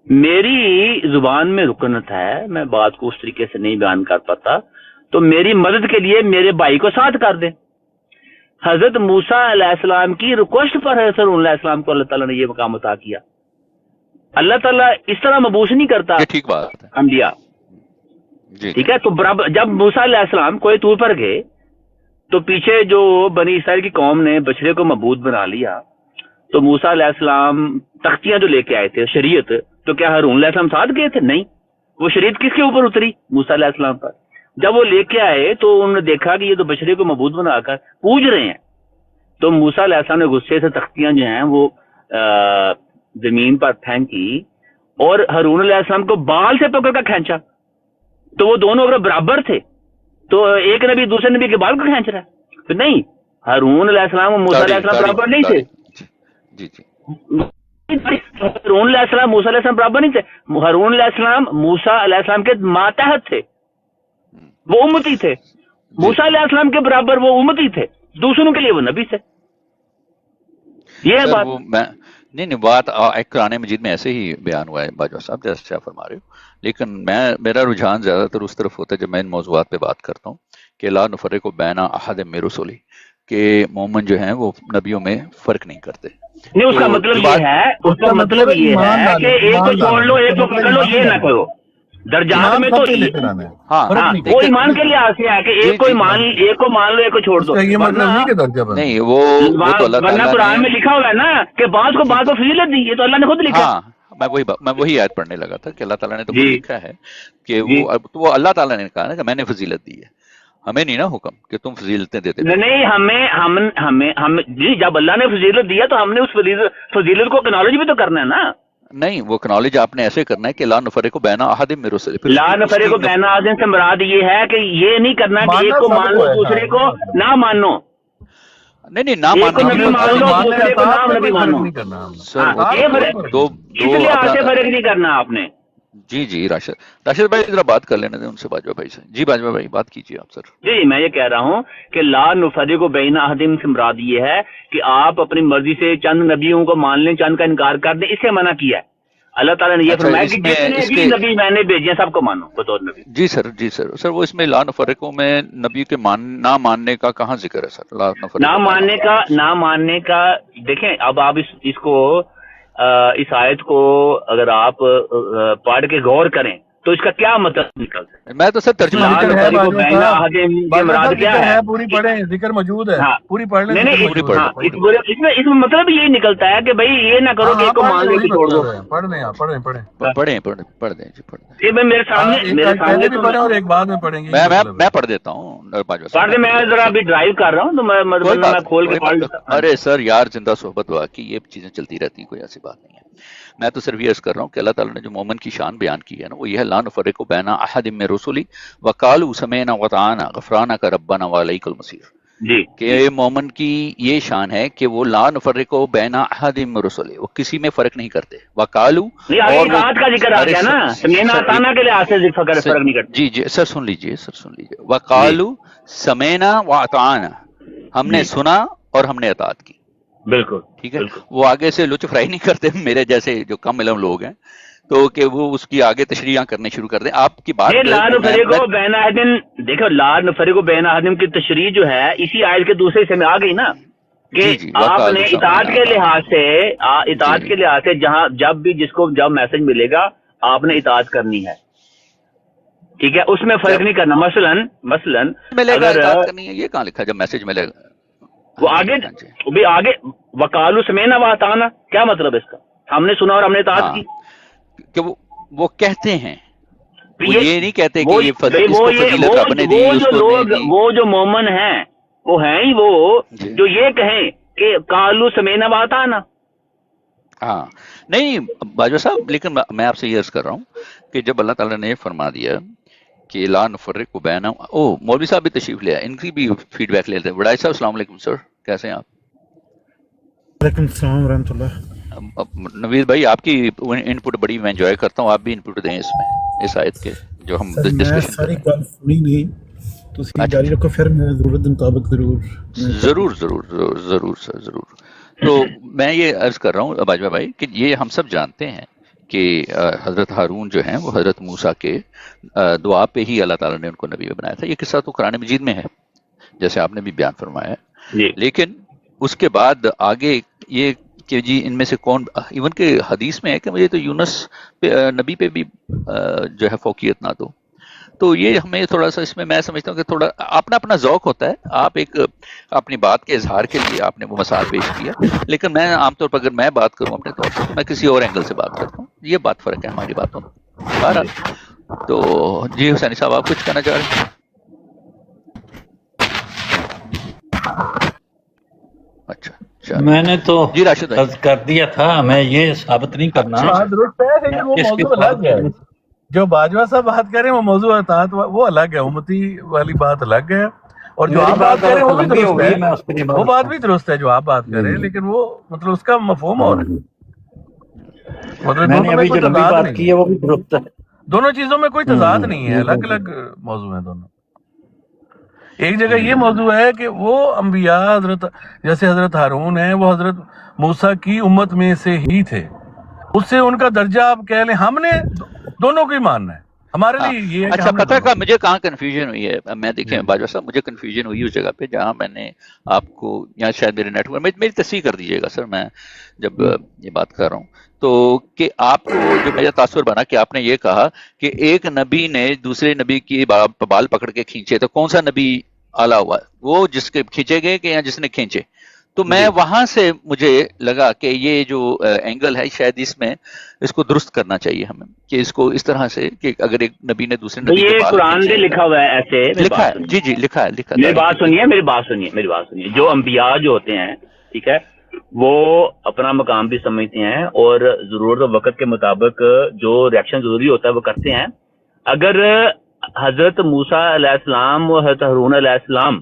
میری زبان میں رکنت ہے، میں بات کو اس طریقے سے نہیں بیان کر پاتا، تو میری مدد کے لیے میرے بھائی کو ساتھ کر دیں. حضرت موسیٰ علیہ السلام کی ریکویسٹ پر حضرت ہارون علیہ السلام کو اللہ تعالیٰ نے یہ مقام عطا کیا. اللہ تعالیٰ اس طرح مبوس نہیں کرتا ٹھیک بات ہے انبیاء. ٹھیک ہے، تو برابر جب موسیٰ علیہ السلام کوہ طور پر گئے تو پیچھے جو بنی اسرائیل کی قوم نے بچڑے کو معبود بنا لیا، تو موسیٰ علیہ السلام تختیاں جو لے کے آئے تھے، شریعت، تو کیا ہارون علیہ السلام ساتھ گئے تھے؟ نہیں. وہ شریعت کس کے اوپر اتری؟ موسیٰ علیہ السلام پر. جب وہ لے کے آئے تو انہوں نے دیکھا کہ یہ تو بچڑے کو معبود بنا کر پوج رہے ہیں، تو موسیٰ علیہ السلام نے غصے سے تختیاں جو ہیں وہ زمین پر پھینکی اور ہارون علیہ السلام کو بال سے پکڑ کر کھینچا. تو وہ دونوں اگر برابر تھے تو ایک نبی دوسرے نبی کے بال کو کھینچ رہا ہے؟ تو نہیں، ہارون علیہ السلام اور موسیٰ علیہ السلام برابر نہیں تھے. ہارون علیہ السلام موسیٰ علیہ السلام برابر نہیں تھے. ہارون علیہ السلام موسیٰ علیہ السلام کے ماتحت تھے، وہ امتی تھے. موسیٰ علیہ السلام کے برابر وہ امتی تھے، دوسروں کے لیے وہ نبی تھے. یہ ہے بات. نہیں بات قرآن مجید میں ایسے ہی بیان ہوا ہے باجوہ صاحب جیسے آپ فرما رہے ہو، لیکن میرا رجحان زیادہ تر اس طرف ہوتا ہے جب میں ان موضوعات پہ بات کرتا ہوں کہ لا نفرق بین احد من رسلی، کہ مومن جو ہیں وہ نبیوں میں فرق نہیں کرتے. نہیں، اس کا مطلب یہ ہے، اس کا مطلب یہ ہے کہ ایک کو چھوڑ لو ایک کو پکڑ لو، یہ نہ کرو. درجات میں تو ہاں وہ ایمان کے لیے آسے ہے کہ ایک کو مان لو ایک کو چھوڑ دو. یہ مطلب نہیں کہ درجہ بند نہیں، وہ تو اللہ ورنہ قرآن میں لکھا ہوا ہے نا کہ بعض کو فضیلت دی، یہ تو اللہ نے خود لکھا. میں وہی آیت پڑھنے لگا تھا کہ اللہ تعالیٰ نے تو لکھا ہے کہ وہ اللہ تعالیٰ نے کہا نا کہ میں نے فضیلت دی ہے. ہمیں نہیں نا حکم کہ تم فضیلتیں دیتے نہیں ہمیں جی جب اللہ نے فضیلت دیا تو ہم نے اس فضیلت کو اکنالج بھی تو کرنا ہے نا. نہیں وہ اکنالج آپ نے ایسے کرنا ہے کہ لا نفرق بین احد من رسل. لا نفرق بین احد سے مراد یہ ہے کہ یہ نہیں کرنا کہ ایک کو مان لو دوسرے کو نہ مانو. نہیں نہ ایک کو نبی مان لو دوسرے کو نہ نبی مانو. اس لحاظ سے فرق نہیں کرنا آپ نے. جی راشد بھائی ذرا بات کر لینے دیں ان سے باجوہ بھائی سے. جی باجوہ بھائی بات کیجیے آپ سر. جی میں یہ کہہ رہا ہوں کہ لا نفرق بین احد سے مراد یہ ہے کہ آپ اپنی مرضی سے چند نبیوں کو مان لیں, چند کا انکار کر دیں, اسے منع کیا ہے. اللہ تعالیٰ نے یہ فرمایا کہ جتنے بھی نبی میں نے بھیجے سب کو مانو بطور نبی. جی سر وہ اس میں لا نفرقوں میں نبی کے نہ ماننے کا کہاں ذکر ہے سر؟ لا نفرق نہ ماننے کا دیکھیں, اب آپ اس کو اس آیت کو اگر آپ پڑھ کے غور کریں تو اس کا کیا مطلب نکلتا ہے؟ میں تو سر ترجمہ مراد کیا ہے پوری پڑھیں, ذکر موجود ہے پوری پڑھ لیں. اس میں مطلب یہ نکلتا ہے کہ بھائی یہ نہ کرو کہ ایک کو مان لے چھوڑ دو. پڑھ دیں میرے سامنے بھی پڑھیں اور ایک بعد میں پڑھیں گے. میں پڑھ دیتا ہوں. میں ذرا ابھی ڈرائیو کر رہا ہوں تو میں کھول کے پڑھ لیتا ہوں. ارے سر یار زندہ صحبت واقعی یہ چیزیں چلتی رہتی ہیں, کوئی ایسی بات نہیں ہے. میں تو صرف یہ عرض کر رہا ہوں کہ اللہ تعالیٰ نے جو مومن کی شان بیان کی ہے نا وہ یہ ہے لا نفرق بین احد من رسلی وقالوا سمعنا وطعنا غفرانک ربنا والیک المصیر. جی کہ مومن کی یہ شان ہے کہ وہ لا نفرق بین احد من رسلی, وہ کسی میں فرق نہیں کرتے. وقالوا اطاعت کا ذکر آ گیا نا, سمعنا اطعنا کے لحاظ سے فرق نہیں کرتے. جی سر سن لیجئے وقالوا سمعنا واطعنا, ہم نے سنا اور ہم نے اطاعت کی. بالکل ٹھیک ہے. وہ آگے سے لچ فرائی نہیں کرتے میرے جیسے جو کم علم لوگ ہیں تو کہ وہ اس کی آگے تشریحاں کرنے شروع کر دیں. آپ کی بات لا نفرق بین احد, دیکھو لا نفرق بین احد کی تشریح جو ہے اسی آیت کے دوسرے حصے میں آ گئی نا کہ آپ نے اطاعت کے لحاظ سے جہاں جب بھی جس کو جب میسج ملے گا آپ نے اطاعت کرنی ہے. ٹھیک ہے, اس میں فرق نہیں کرنا. مثلاً اگر یہ کہاں لکھا جب میسج ملے گا وہ آگے وقالوا سمعنا واطعنا, کیا مطلب اس کا؟ ہم نے سنا اور ہم نے اطاعت کی. کہ وہ کہتے ہیں, وہ یہ نہیں کہتے کہ یہ فضیلت رب نے دی. وہ جو مومن ہیں وہ ہیں ہی وہ جو یہ کہیں کہ قالوا سمعنا واطعنا. ہاں نہیں باجوہ صاحب, لیکن میں آپ سے یہ عرض کر رہا ہوں کہ جب اللہ تعالیٰ نے فرما دیا کہ لا نفرق بین, مولوی صاحب بھی تشریف لے, ان کی بھی فیڈ بیک لیتے ہیں. وڈائی صاحب السلام علیکم سر, کیسے ہیں آپ؟ وعلیکم السلام ورحمۃ اللہ. نوید بھائی آپ کی ان پٹ بڑی میں انجوائے کرتا ہوں, آپ بھی ان پٹ دیں اس میں, اس آیت کے جو ہم ڈسکشن ساری گل سنی نہیں تو جاری رکھو, پھر میں ضرورت کے مطابق ضرور سر ضرور. تو میں یہ عرض کر رہا ہوں باجوہ بھائی کہ یہ ہم سب جانتے ہیں کہ حضرت ہارون جو ہیں وہ حضرت موسیٰ کے دعا پہ ہی اللہ تعالیٰ نے ان کو نبی بنایا تھا. یہ قصہ تو قرآن مجید میں ہے جیسے آپ نے بھی بیان فرمایا ہے. لیکن اس کے بعد آگے یہ کہ جی ان میں سے کون, ایون کہ حدیث میں ہے کہ مجھے تو یونس نبی پہ بھی جو ہے فوقیت نہ دو. تو یہ ہمیں تھوڑا سا اس میں سمجھتا ہوں کہ تھوڑا اپنا ذوق ہوتا ہے. آپ ایک اپنی بات کے اظہار کے لیے آپ نے وہ مثال پیش کیا, لیکن میں عام طور پر اگر میں بات کروں اپنے طور پر میں کسی اور اینگل سے بات کرتا ہوں. یہ بات فرق ہے ہماری باتوں میں بہرحال. تو جی حسینی صاحب آپ کچھ کہنا چاہ رہے ہیں؟ اچھا میں نے تو جی راشد عرض کر دیا تھا, میں یہ ثابت نہیں کرنا. درست ہے لیکن وہ موضوع الگ ہے. جو باجوہ صاحب بات کر رہے ہیں وہ موضوع اطاعت وہ الگ ہے, امتی والی بات الگ ہے, اور جو آپ بات کر رہے ہیں وہ بھی درست ہے, وہ بات بھی درست ہے جو آپ بات کر رہے ہیں, لیکن وہ مطلب اس کا مفہوم اور میں نے ابھی جو لمبی بات کی ہے وہ بھی درست ہے. دونوں چیزوں میں کوئی تضاد نہیں ہے, الگ الگ موضوع ہیں دونوں. ایک جگہ یہ موضوع ہے کہ وہ انبیاء حضرت جیسے حضرت ہارون ہیں وہ حضرت موسیٰ کی امت میں سے ہی تھے, اس سے ان کا درجہ آپ کہہ لیں, ہم نے دونوں کو ہی ماننا ہے. ہمارے لیے یہ ہے. اچھا پتہ ہے مجھے کہاں کنفیوژن ہوئی ہے, میں دیکھیں باجوہ صاحب مجھے کنفیوژن ہوئی اس جگہ پہ جہاں میں نے آپ کو, یا شاید میرے نیٹ ورک میری تصحیح کر دیجیے گا سر, میں جب یہ بات کر رہا ہوں تو کہ آپ کو جو میرا تاثر بنا کہ آپ نے یہ کہا کہ ایک نبی نے دوسرے نبی کی بال پکڑ کے کھینچے, تو کون سا نبی اعلیٰ ہوا, وہ جس کے کھینچے گئے کہ یا جس نے کھینچے؟ تو میں وہاں سے مجھے لگا کہ یہ جو اینگل ہے شاید اس میں اس کو درست کرنا چاہیے ہمیں کہ اس کو اس طرح سے کہ اگر ایک نبی نے دوسرے نبی یہ قرآن میں لکھا ہوا ہے ایسے. لکھا ہے جی جی لکھا ہے میری بات سنیے جو انبیاء جو ہوتے ہیں ٹھیک ہے وہ اپنا مقام بھی سمجھتے ہیں اور ضرورت و وقت کے مطابق جو ریئیکشن ضروری ہوتا ہے وہ کرتے ہیں. اگر حضرت موسیٰ علیہ السلام اور حضرت ہارون علیہ السلام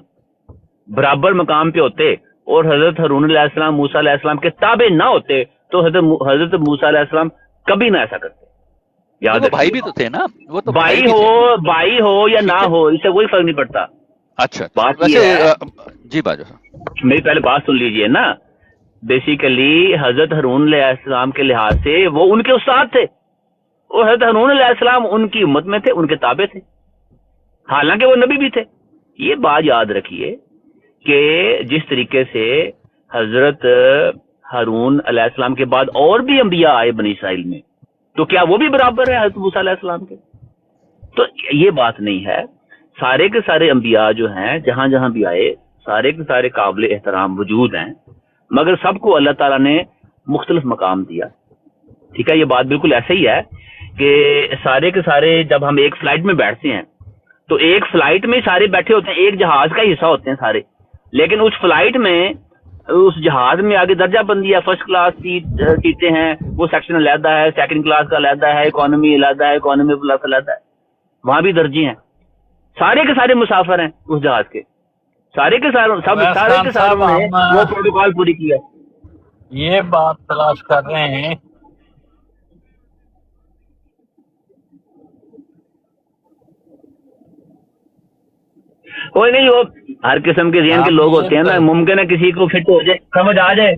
برابر مقام پہ ہوتے اور حضرت ہارون علیہ السلام موسیٰ علیہ السلام کے تابع نہ ہوتے تو حضرت موسیٰ علیہ السلام کبھی نہ ایسا کرتے. یاد وہ بھائی بھی تو تھے نا, وہ تو بھائی ہو یا نہ ہو اس سے کوئی فرق نہیں پڑتا. اچھا بات یہ ہے جی باجو صاحب میری پہلے بات سن لیجئے نا. بیسیکلی حضرت ہارون علیہ السلام کے لحاظ سے وہ ان کے استاد تھے اور حضرت ہارون علیہ السلام ان کی امت میں تھے, ان کے تابع تھے, حالانکہ وہ نبی بھی تھے. یہ بات یاد رکھیے کہ جس طریقے سے حضرت ہارون علیہ السلام کے بعد اور بھی انبیاء آئے بنی اسرائیل میں تو کیا وہ بھی برابر ہے حضرت موسیٰ علیہ السلام کے؟ تو یہ بات نہیں ہے. سارے کے سارے انبیاء جو ہیں جہاں جہاں بھی آئے سارے کے سارے قابل احترام وجود ہیں, مگر سب کو اللہ تعالیٰ نے مختلف مقام دیا. ٹھیک ہے, یہ بات بالکل ایسے ہی ہے کہ سارے کے سارے جب ہم ایک فلائٹ میں بیٹھتے ہیں تو ایک فلائٹ میں سارے بیٹھے ہوتے ہیں, ایک جہاز کا حصہ ہوتے ہیں سارے, لیکن اس فلائٹ میں اس جہاز میں آگے درجہ بندی ہے. فرسٹ کلاس سیٹیں ہیں, وہ سیکشن علیحدہ ہے, سیکنڈ کلاس کا علیحدہ ہے, اکانومی علیحدہ ہے, اکانومی پلس علیحدہ ہے, وہاں بھی درجے ہیں. سارے کے سارے مسافر ہیں اس جہاز کے, سارے کے سارے نے وہ پروٹوکال پوری کیا. یہ بات تلاش کر رہے ہیں کوئی نہیں, وہ ہر قسم کے ذہن کے لوگ ہوتے ہیں نا, ممکن ہے کسی کو فٹ ہو جائے, سمجھ آ جائے.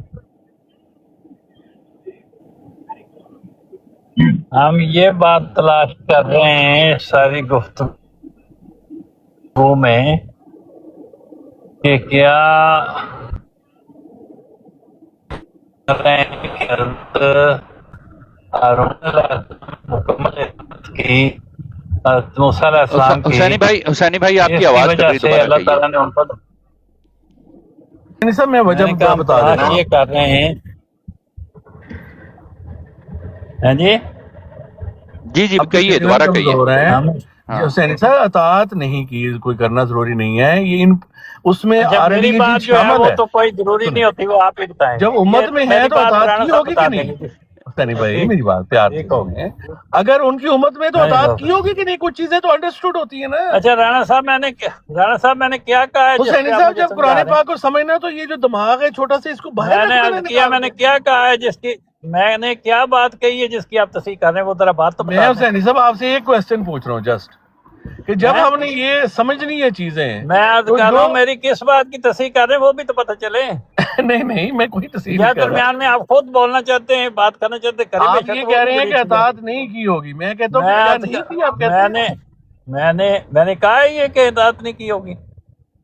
ہم یہ بات تلاش کر رہے ہیں ساری گفتگو میں کہ کیا مکمل کی موسیٰ علیہ السلام کی حسینی بھائی آپ کی آواز کٹ رہی ہے, اللہ تعالیٰ نے ان پر سب میں وجہ بتا دینا. یہ کر رہے ہیں ہاں جی جی کہیے, دوبارہ کہیے. حسین صاحب اطاعت نہیں کی, کوئی کرنا ضروری نہیں ہے, یہ اس میں میری بات جو ہے وہ تو کوئی ضروری نہیں ہوتی, وہ آپ ہی بتائیں. جب امت میں ہے تو اطاعت کی ہوگی کہ نہیں؟ حسینی بھائی میری بات پیار سے, اگر ان کی امت میں تو اطاعت کی ہوگی کہ نہیں؟ کچھ چیزیں تو انڈرسٹوڈ ہوتی ہیں نا. اچھا رانا صاحب میں نے کیا کہا ہے حسین صاحب, جب قرآن پاک کو سمجھنا تو یہ جو دماغ ہے چھوٹا سا اس کو باہر میں نے کیا کہا ہے جس کی میں نے کیا بات کہی ہے جس کی آپ تصحیح کر رہے ہیں, وہ ذرا بات تو میں حسین صاحب آپ سے ایک کوسچن پوچھ رہا ہوں جسٹ کہ جب ہم نے یہ سمجھنی ہے چیزیں, میں عرض کر رہا ہوں میری کس بات کی تصحیح کر رہے ہیں وہ بھی تو پتہ چلے. نہیں میں کوئی تصحیح یا درمیان میں آپ خود بولنا چاہتے ہیں, بات کرنا چاہتے ہیں, آپ یہ کہہ رہے ہیں کہ اطاعت نہیں کی ہوگی, میں کہتا ہوں میں نے کہا یہ کہ اطاعت نہیں کی ہوگی.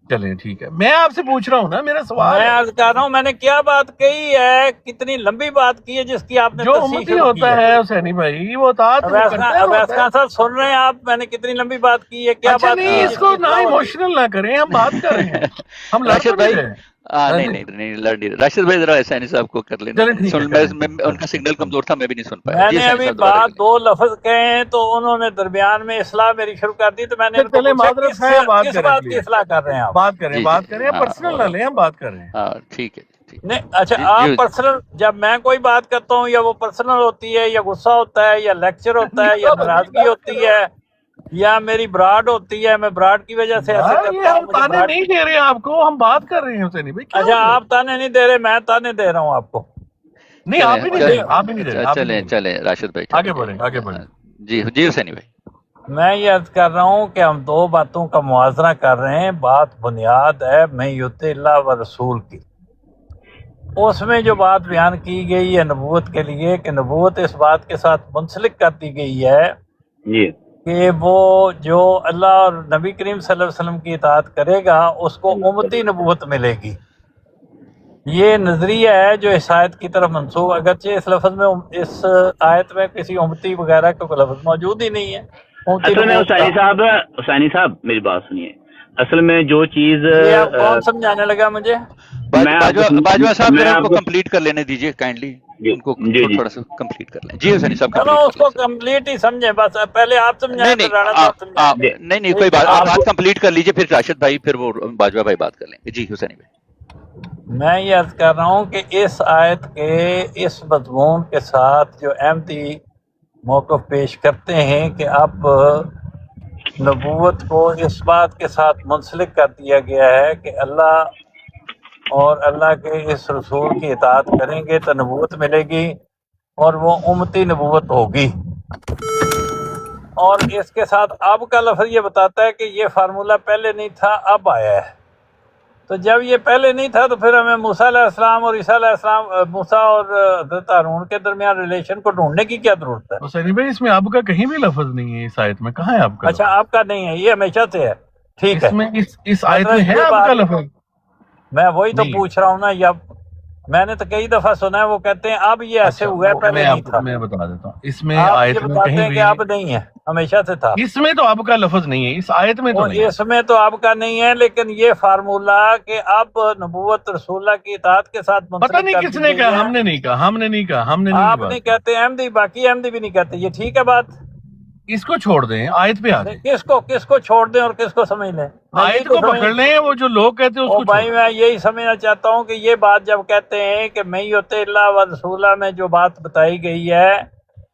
چلیں ٹھیک ہے, میں آپ سے پوچھ رہا ہوں نا, میرا سوال میں عرض کر رہا ہوں میں نے کیا بات کہی ہے, کتنی لمبی بات کی ہے جس کی آپ نے جو امتی ہوتا ہے حسینی بھائی وہ اطاعت اویس خان صاحب سن رہے ہیں آپ, میں نے کتنی لمبی بات کی ہے, کیا بات کی ہے. اس کو نہ ایموشنل نہ کریں, ہم بات کر رہے ہیں, ہم راشد بھائی نہیں لڑ نہیں. راشد بھائی ذرا حسینی صاحب کو کر لینا, ان کا سگنل کمزور تھا, میں بھی نہیں سن پایا. میں نے ابھی بات 2 لفظ کہے ہیں تو انہوں نے درمیان میں اصلاح میری شروع کر دی, تو میں نے کس بات کی اصلاح کر رہے ہیں آپ؟ بات کریں پرسنل نہ لیں, ہم بات کر رہے ہیں. ہاں ٹھیک ہے. نہیں اچھا, آپ پرسنل, جب میں کوئی بات کرتا ہوں یا وہ پرسنل ہوتی ہے یا غصہ ہوتا ہے یا لیکچر ہوتا ہے یا ناراضگی ہوتی ہے یا میری براڈ ہوتی ہے, میں براڈ کی وجہ سے ایسے کرتا ہوں. ہم تانے نہیں دے رہے آپ کو, ہم بات کر رہے ہیں حسینی بھائی. اچھا آپ تانے نہیں دے رہے, میں تانے دے رہا ہوں آپ کو. نہیں آپ بھی نہیں دے رہے. چلیں راشد بھائی آگے بڑھیں. جی حسینی بھائی, میں یہ عرض کر رہا ہوں کہ ہم 2 باتوں کا موازنہ کر رہے ہیں. بات بنیاد ہے میں یطیع اللہ و رسول کی, اس میں جو بات بیان کی گئی ہے نبوت کے لیے کہ نبوت اس بات کے ساتھ منسلک کر دی گئی ہے کہ وہ جو اللہ اور نبی کریم صلی اللہ علیہ وسلم کی اطاعت کرے گا اس کو امتی نبوت ملے گی. یہ نظریہ ہے جو اس آیت کی طرف منسوخ, اگرچہ اس لفظ میں اس آیت میں کسی امتی وغیرہ کا کوئی لفظ موجود ہی نہیں ہے. حسینی صاحب میری بات سنیے, اصل میں جو چیز یہ آپ کون سمجھانے لگا مجھے؟ باجوہ صاحب ذرا ان کو کمپلیٹ کر لینے دیجیے کائنڈلی، ان کو تھوڑا سا کمپلیٹ کر لیں. جی حسین صاحب چلو اس کو کمپلیٹ ہی سمجھیں، بس پہلے آپ سمجھائیں پھر رانا صاحب سمجھائیں. نہیں کوئی بات، آپ بات کمپلیٹ کر لیجیے، پھر راشد بھائی، پھر وہ باجوہ بھائی بات کر لیں گے. جی حسین بھائی. میں یہ عرض کر رہا ہوں کہ اس آیت کے اس مضمون کے ساتھ جو احمدی موقف پیش کرتے ہیں کہ اب نبوت کو اس بات کے ساتھ منسلک کر دیا گیا ہے کہ اللہ اور اللہ کے اس رسول کی اطاعت کریں گے تو نبوت ملے گی اور وہ امتی نبوت ہوگی، اور اس کے ساتھ اب کا لفظ یہ بتاتا ہے کہ یہ فارمولہ پہلے نہیں تھا، اب آیا ہے. تو جب یہ پہلے نہیں تھا تو پھر ہمیں موسیٰ علیہ السلام اور عیسیٰ علیہ السلام، موسیٰ اور حضرت ہارون کے درمیان ریلیشن کو ڈھونڈنے کی کیا ضرورت ہے؟ حسین بھائی اس میں اب کا کہیں بھی لفظ نہیں ہے، اس آیت میں کہاں ہے اب کا؟ اچھا آپ کا نہیں ہے، یہ ہمیشہ سے ہے. ٹھیک ہے، اس آیت میں ہے اب کا لفظ؟ میں وہی تو پوچھ رہا ہوں نا. یا میں نے تو کئی دفعہ سنا ہے وہ کہتے ہیں اب یہ ایسے ہوا ہے، پہلے نہیں تھا. میں بتا دیتا ہوں، اس میں آپ آیت یہ میں بتاتے کہیں ہیں کہ اب نہیں ہے، ہمیشہ سے تھا. اس میں تو اب کا لفظ نہیں ہے، اس آیت میں تو نہیں ہے. اس میں تو اب کا نہیں ہے، لیکن یہ فارمولہ کہ اب نبوت رسول اللہ کی اطاعت کے ساتھ پتہ نہیں کس نے کہا، ہم نے نہیں کہا، ہم نے نہیں کہا، ہم نے نہیں آپ کہا. نہیں کہتے احمدی، باقی احمدی بھی نہیں کہتے. یہ ٹھیک ہے بات؟ اس کو چھوڑ دیں، آیت پہ آ جائیں. کس کو چھوڑ دیں اور کس کو سمجھ لیں؟ آیت کو پکڑ لیں، وہ جو لوگ کہتے ہیں اس کو بھائی میں یہی سمجھنا چاہتا ہوں کہ یہ بات جب کہتے ہیں کہ میں یوتی اللہ و رسولہ میں جو بات بتائی گئی ہے،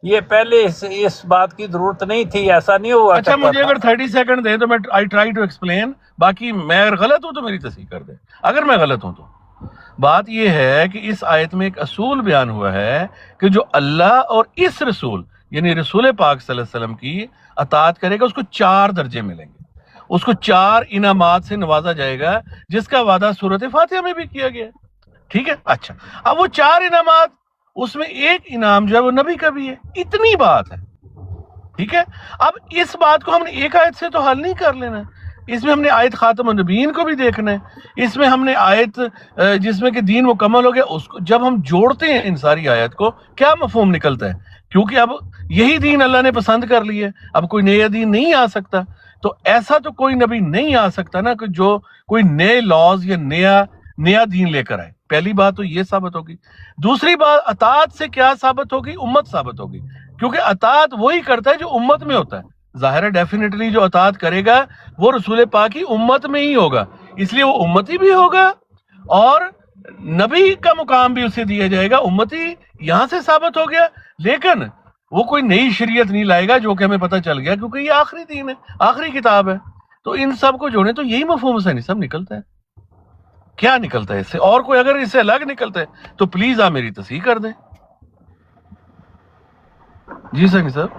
یہ پہلے اس بات کی ضرورت نہیں تھی، ایسا نہیں ہوا. اچھا مجھے اگر 30 سیکنڈ دیں تو میں آئی ٹرائی ٹو ایکسپلین. باقی میں اگر غلط ہوں تو میری تصحیح کر دیں، اگر میں غلط ہوں تو. بات یہ ہے کہ اس آیت میں ایک اصول بیان ہوا ہے کہ جو اللہ اور اس رسول یعنی رسول پاک صلی اللہ علیہ وسلم کی اطاعت کرے گا اس کو 4 درجے ملیں گے، اس کو 4 انعامات سے نوازا جائے گا، جس کا وعدہ سورۃ فاتحہ میں بھی کیا گیا ہے. ٹھیک ہے. اچھا اب وہ 4 انعامات، اس میں ایک انعام جو ہے وہ نبی کا بھی ہے. اتنی بات ہے. ٹھیک ہے. اب اس بات کو ہم نے ایک آیت سے تو حل نہیں کر لینا، اس میں ہم نے آیت خاتم النبیین کو بھی دیکھنا ہے، اس میں ہم نے آیت جس میں کہ دین مکمل ہو گیا اس کو جب ہم جوڑتے ہیں ان ساری آیت کو کیا مفہوم نکلتا ہے؟ کیونکہ اب یہی دین اللہ نے پسند کر لی ہے، اب کوئی نیا دین نہیں آ سکتا. تو ایسا تو کوئی نبی نہیں آ سکتا نا کہ جو کوئی نئے لاز یا نیا دین لے کر آئے. پہلی بات تو یہ ثابت ہوگی. دوسری بات اطاعت سے کیا ثابت ہوگی؟ امت ثابت ہوگی، کیونکہ اطاعت وہی کرتا ہے جو امت میں ہوتا ہے. ظاہر ہے ڈیفینیٹلی جو اطاعت کرے گا وہ رسول پاک کی امت میں ہی ہوگا، اس لیے وہ امتی بھی ہوگا اور نبی کا مقام بھی اسے دیا جائے گا. امتی یہاں سے ثابت ہو گیا، لیکن وہ کوئی نئی شریعت نہیں لائے گا جو کہ ہمیں پتہ چل گیا، کیونکہ یہ آخری دین ہے، آخری کتاب ہے. تو ان سب کو جوڑیں تو یہی مفہوم سے نہیں سب نکلتا ہے. کیا نکلتا ہے اس سے؟ اور کوئی اگر اس سے الگ نکلتا ہے تو پلیز آپ میری تصحیح کر دیں. جی سنگھ صاحب.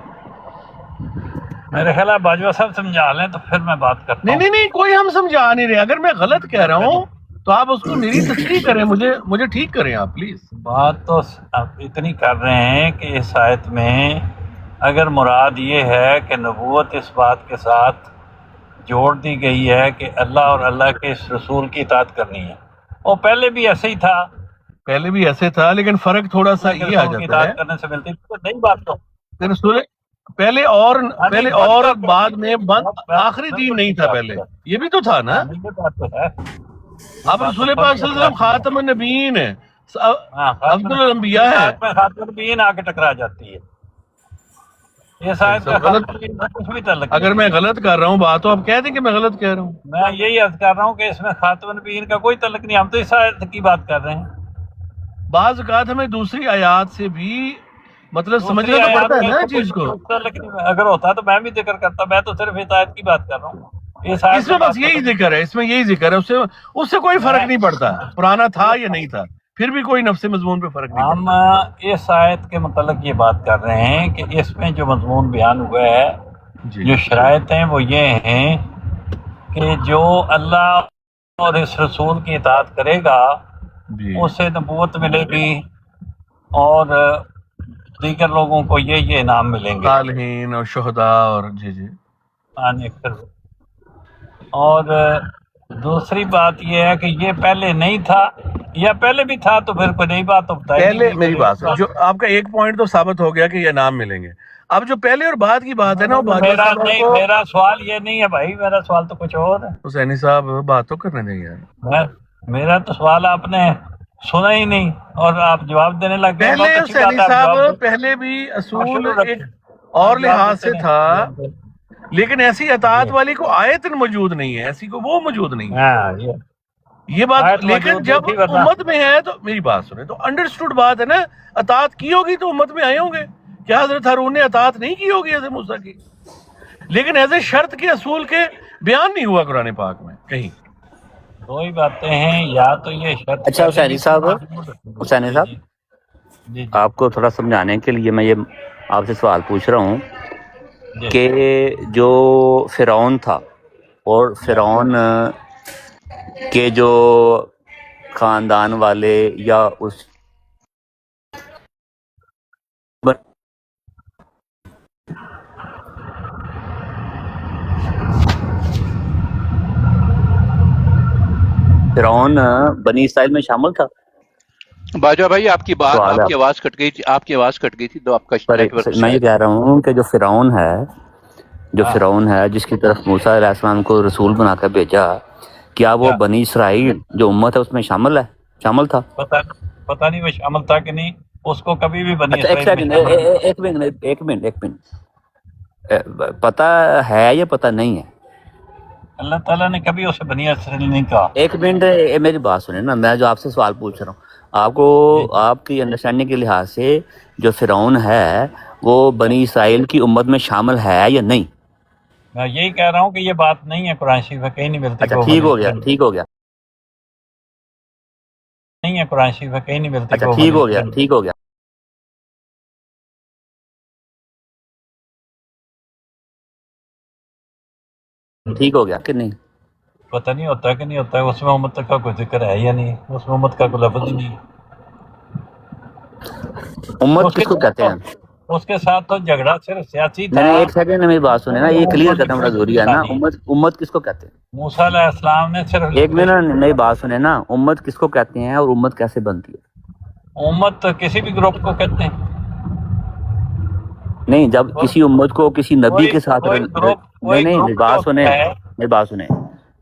میرے خیال ہے باجوہ صاحب سمجھا لیں تو پھر میں بات کرتا ہوں. نہیں کوئی ہم سمجھا نہیں رہے. اگر میں غلط کہہ رہا ہوں تو آپ اس کو میری تصحیح کریں، مجھے ٹھیک کریں آپ پلیز. بات تو آپ اتنی کر رہے ہیں کہ اس آیت میں اگر مراد یہ ہے کہ نبوت اس بات کے ساتھ جوڑ دی گئی ہے کہ اللہ اور اللہ کے اس رسول کی اطاعت کرنی ہے، اور پہلے بھی ایسے ہی تھا، پہلے بھی ایسے تھا، لیکن فرق تھوڑا سا یہ آ جاتا ہے کرنے سے ملتی تو نہیں بات تو رسول پہلے اور بعد میں آخری دین نہیں تھا، پہلے یہ بھی تو تھا نا. بات تو ہے. اب رسول پاک صلی اللہ علیہ وسلم خاتم النبیین ہے، افضل الانبیاء ہے. خاتم النبیین آ کے ٹکرا جاتی ہے. یہ شاید کچھ بھی تعلق. اگر میں غلط کر رہا ہوں بات تو آپ کہہ دیں کہ میں غلط کہہ رہا ہوں. میں یہی عرض کر رہا ہوں کہ اس میں خاتم النبیین کا کوئی تعلق نہیں، ہم تو اس آیت کی بات کر رہے ہیں. بعض اوقات ہمیں دوسری آیات سے بھی مطلب سمجھنا تو پڑتا ہے نا چیز کو. اگر ہوتا تو میں بھی ذکر کرتا، میں تو صرف اس آیت کی بات کر رہا ہوں. اس میں بس یہی ذکر ہے، اس میں یہی ذکر ہے، اس سے کوئی فرق نہیں پڑتا پرانا تھا یا نہیں تھا، پھر بھی کوئی نفس مضمون پہ فرق نہیں پڑتا. ہم اس آیت کے متعلق یہ بات کر رہے ہیں کہ اس میں جو مضمون بیان ہوا ہے، جو شرائط ہیں وہ یہ ہیں کہ جو اللہ اور اس رسول کی اطاعت کرے گا اسے نبوت ملے گی اور دیگر لوگوں کو یہ انعام ملیں گے، صالحین اور شہداء اور جی اور دوسری بات یہ ہے کہ یہ پہلے نہیں تھا یا پہلے بھی تھا، تو پھر کوئی نئی بات تو بتائیے. پہلے میری بات سن، جو آپ کا ایک پوائنٹ تو ثابت ہو گیا کہ یہ انعام ملیں گے. اب جو پہلے اور بعد کی بات ہے نا، وہ باجوہ صاحب کو، میرا سوال یہ نہیں ہے بھائی، میرا سوال تو کچھ اور ہے. حسینی صاحب بات تو کرنے دیں یار. میرا تو سوال آپ نے سنا ہی نہیں اور آپ جواب دینے لگ گئے. پہلے حسینی صاحب پہلے بھی اصول ایک اور لحاظ سے تھا، لیکن ایسی اطاعت والی کو آیت موجود نہیں ہے، ایسی کو وہ موجود نہیں ہے. یہ بات لیکن جب امت میں ہے تو میری بات سنیں، تو انڈرسٹوڈ بات ہے نا. اطاعت کی ہوگی تو امت میں آئے ہوں گے. کیا حضرت ہارون نے اطاعت نہیں کی ہوگی حضرت موسیٰ کی؟ لیکن ایسے شرط کے اصول کے بیان نہیں ہوا قرآن پاک میں کہیں. دو ہی باتیں ہیں، یا تو یہ شرط. اچھا حسینی صاحب آپ کو تھوڑا سمجھانے کے لیے میں یہ آپ سے سوال پوچھ رہا ہوں کہ جو فرعون تھا اور فرعون کے جو خاندان والے یا اس فرعون بنی اسرائیل میں شامل تھا؟ باجوہ بھائی آپ کی بات، آپ کی آواز کٹ گئی تھی، آپ کی آواز کٹ گئی تھی. تو آپ کا میں یہ کہہ رہا ہوں کہ جو فرعون ہے جس کی طرف موسیٰ علیہ السلام کو رسول بنا کر بھیجا، کیا وہ بنی اسرائیل جو امت ہے اس میں شامل تھا؟ پتہ نہیں وہ شامل تھا کہ نہیں، اس کو کبھی بھی بنی ایک منٹ پتہ ہے یا پتہ نہیں ہے؟ اللہ تعالیٰ نے کبھی اسے بنی اسرائیل نہیں کہا. ایک منٹ میری بات سنیں نا، میں جو آپ سے سوال پوچھ رہا ہوں، آپ کو آپ کی انڈرسٹینڈنگ کے لحاظ سے جو فرعون ہے وہ بنی اسرائیل کی امت میں شامل ہے یا نہیں؟ میں یہی کہہ رہا ہوں کہ یہ بات نہیں ہے، قرآن شریف میں کہیں نہیں ملتی. اچھا ٹھیک ہو گیا نہیں ہے، قرآن شریف میں کہیں نہیں ملتی. اچھا ٹھیک ہو گیا کہ نہیں؟ پتہ نہیں ہوتا کہ نہیں ہوتا ہے. اس میں امت کا کوئی ذکر ہے یا نہیں، اس میں امت کا کوئی لفظ ہی نہیں. امت کس کو کہتے ہیں؟ اس کے ساتھ تو جھگڑا صرف سیاسی تھا. ایک سیکنڈ میری بات سنیں نا، یہ کلیئر کرنا بڑا ضروری ہے نا. امت کس کو کہتے ہیں؟ موسیٰ علیہ السلام نے صرف ایک منٹ میری بات سنیں نا، امت کس کو کہتے ہیں اور امت کیسے بنتی ہے؟ امت کسی بھی گروپ کو کہتے ہیں. نہیں، جب کسی امت کو کسی نبی کے ساتھ نہیں میری بات سنیں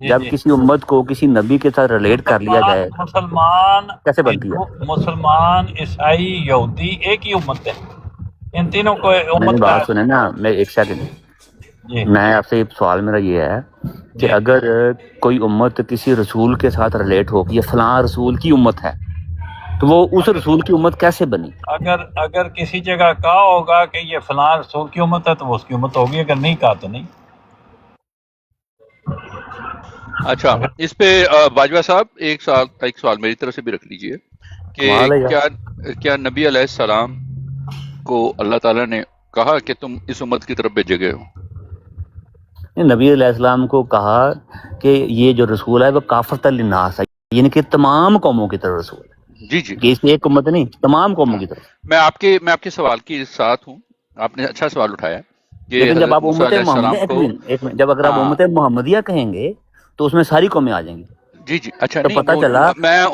جب کسی امت کو کسی نبی کے ساتھ ریلیٹ کر لیا جائے مسلمان کیسے بنتی ہے؟ مسلمان، عیسائی، یہودی ایک ہی امت ہے. ان تینوں کو میری بات سنیں نا، میں ایک سیکنڈ میں آپ سے سوال میرا یہ ہے کہ اگر کوئی امت کسی رسول کے ساتھ ریلیٹ ہو کہ یہ فلاں رسول کی امت ہے تو وہ اس رسول کی امت کیسے بنی؟ اگر کسی جگہ کہا ہوگا کہ یہ فلاں رسول کی امت ہے تو وہ اس کی امت ہوگی، اگر نہیں کہا تو نہیں. اچھا اس پہ باجوہ صاحب ایک سوال میری طرف سے بھی رکھ لیجئے کہ کیا نبی علیہ السلام کو اللہ تعالیٰ نے کہا کہ تم اس امت کی طرف بھیجے گئے ہو؟ نبی علیہ السلام کو کہا کہ یہ جو رسول ہے وہ کافۃ للناس ہے، یعنی کہ تمام قوموں کی طرف رسول ہے. جی اس ایک امت نہیں، تمام قوموں کی طرف. میں آپ کے سوال کی ساتھ ہوں. آپ نے اچھا سوال اٹھایا کہ لیکن جب آپ امت محمدیہ جب اگر آپ امت محمدیہ کہیں گے تو اس میں ساری قومیں آ جائیں گی. جی اچھا. تو پتہ چلا میں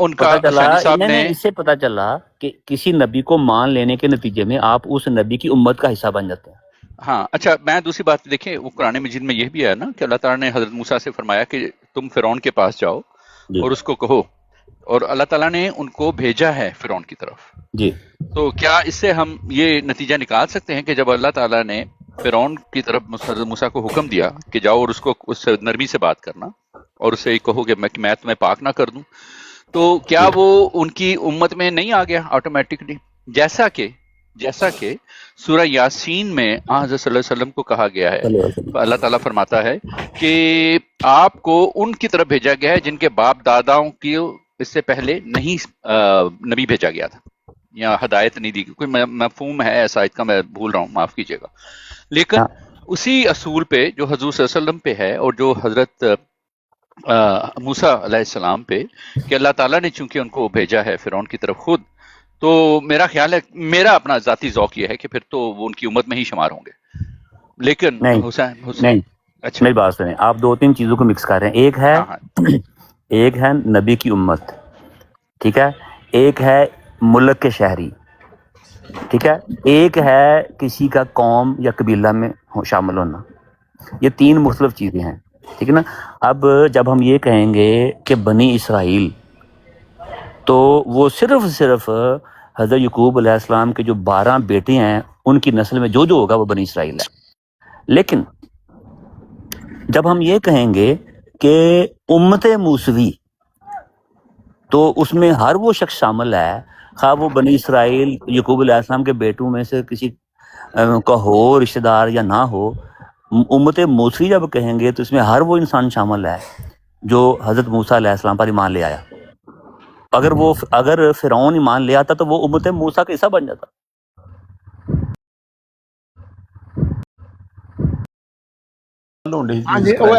اس سے پتہ چلا کہ کسی نبی کو مان لینے کے نتیجے میں آپ اس نبی کی امت کا حصہ بن جاتے ہیں. ہاں اچھا. میں دوسری بات دیکھیں، وہ قرآن مجید میں یہ بھی ہے نا کہ اللہ تعالیٰ نے حضرت موسیٰ سے فرمایا کہ تم فرعون کے پاس جاؤ اور اس کو کہو، اور اللہ تعالیٰ نے ان کو بھیجا ہے فرعون کی طرف. جی تو کیا اس سے ہم یہ نتیجہ نکال سکتے ہیں کہ جب اللہ تعالیٰ نے فرعون کی طرف حضرت موسیٰ کو حکم دیا کہ جاؤ اور اس سے نرمی سے بات کرنا اور اسے کہو کہ میں تمہیں پاک نہ کر دوں، تو کیا وہ ان کی امت میں نہیں آ گیا آٹومیٹکلی؟ جیسا کہ سورہ یاسین میں حضرت صلی اللہ علیہ وسلم کو کہا گیا ہے، اللہ تعالیٰ فرماتا ہے کہ آپ کو ان کی طرف بھیجا گیا ہے جن کے باپ داداؤں کی اس سے پہلے نہیں نبی بھیجا گیا تھا یا ہدایت نہیں دی. کوئی مفہوم ہے ایسا کا، میں بھول رہا ہوں، معاف کیجیے گا. لیکن اسی اصول پہ جو حضور صلی اللہ علیہ وسلم پہ ہے اور جو حضرت موسیٰ علیہ السلام پہ کہ اللہ تعالیٰ نے چونکہ ان کو بھیجا ہے فرعون کی طرف خود، تو میرا خیال ہے، میرا اپنا ذاتی ذوق یہ ہے کہ پھر تو وہ ان کی امت میں ہی شمار ہوں گے. لیکن حسین اچھا میری بات سنیں, آپ 2-3 چیزوں کو مکس کر رہے ہیں. ایک ہے نبی کی امت, ٹھیک ہے, ایک ہے ملک کے شہری, ٹھیک ہے, ایک ہے کسی کا قوم یا قبیلہ میں شامل ہونا. یہ 3 مختلف چیزیں ہیں, ٹھیک ہے نا. اب جب ہم یہ کہیں گے کہ بنی اسرائیل, تو وہ صرف حضرت یعقوب علیہ السلام کے جو 12 بیٹے ہیں ان کی نسل میں جو ہوگا وہ بنی اسرائیل ہے. لیکن جب ہم یہ کہیں گے کہ امت موسوی, تو اس میں ہر وہ شخص شامل ہے, خواہ وہ بنی اسرائیل یعقوب علیہ السلام کے بیٹوں میں سے کسی کا ہو رشتہ دار یا نہ ہو. امت موسوی جب کہیں گے تو اس میں ہر وہ انسان شامل ہے جو حضرت موسیٰ علیہ السلام پر ایمان لے آیا. اگر فرعون ایمان لے آتا تو وہ امت موسیٰ کا حصہ بن جاتا. ہاں جی, وہ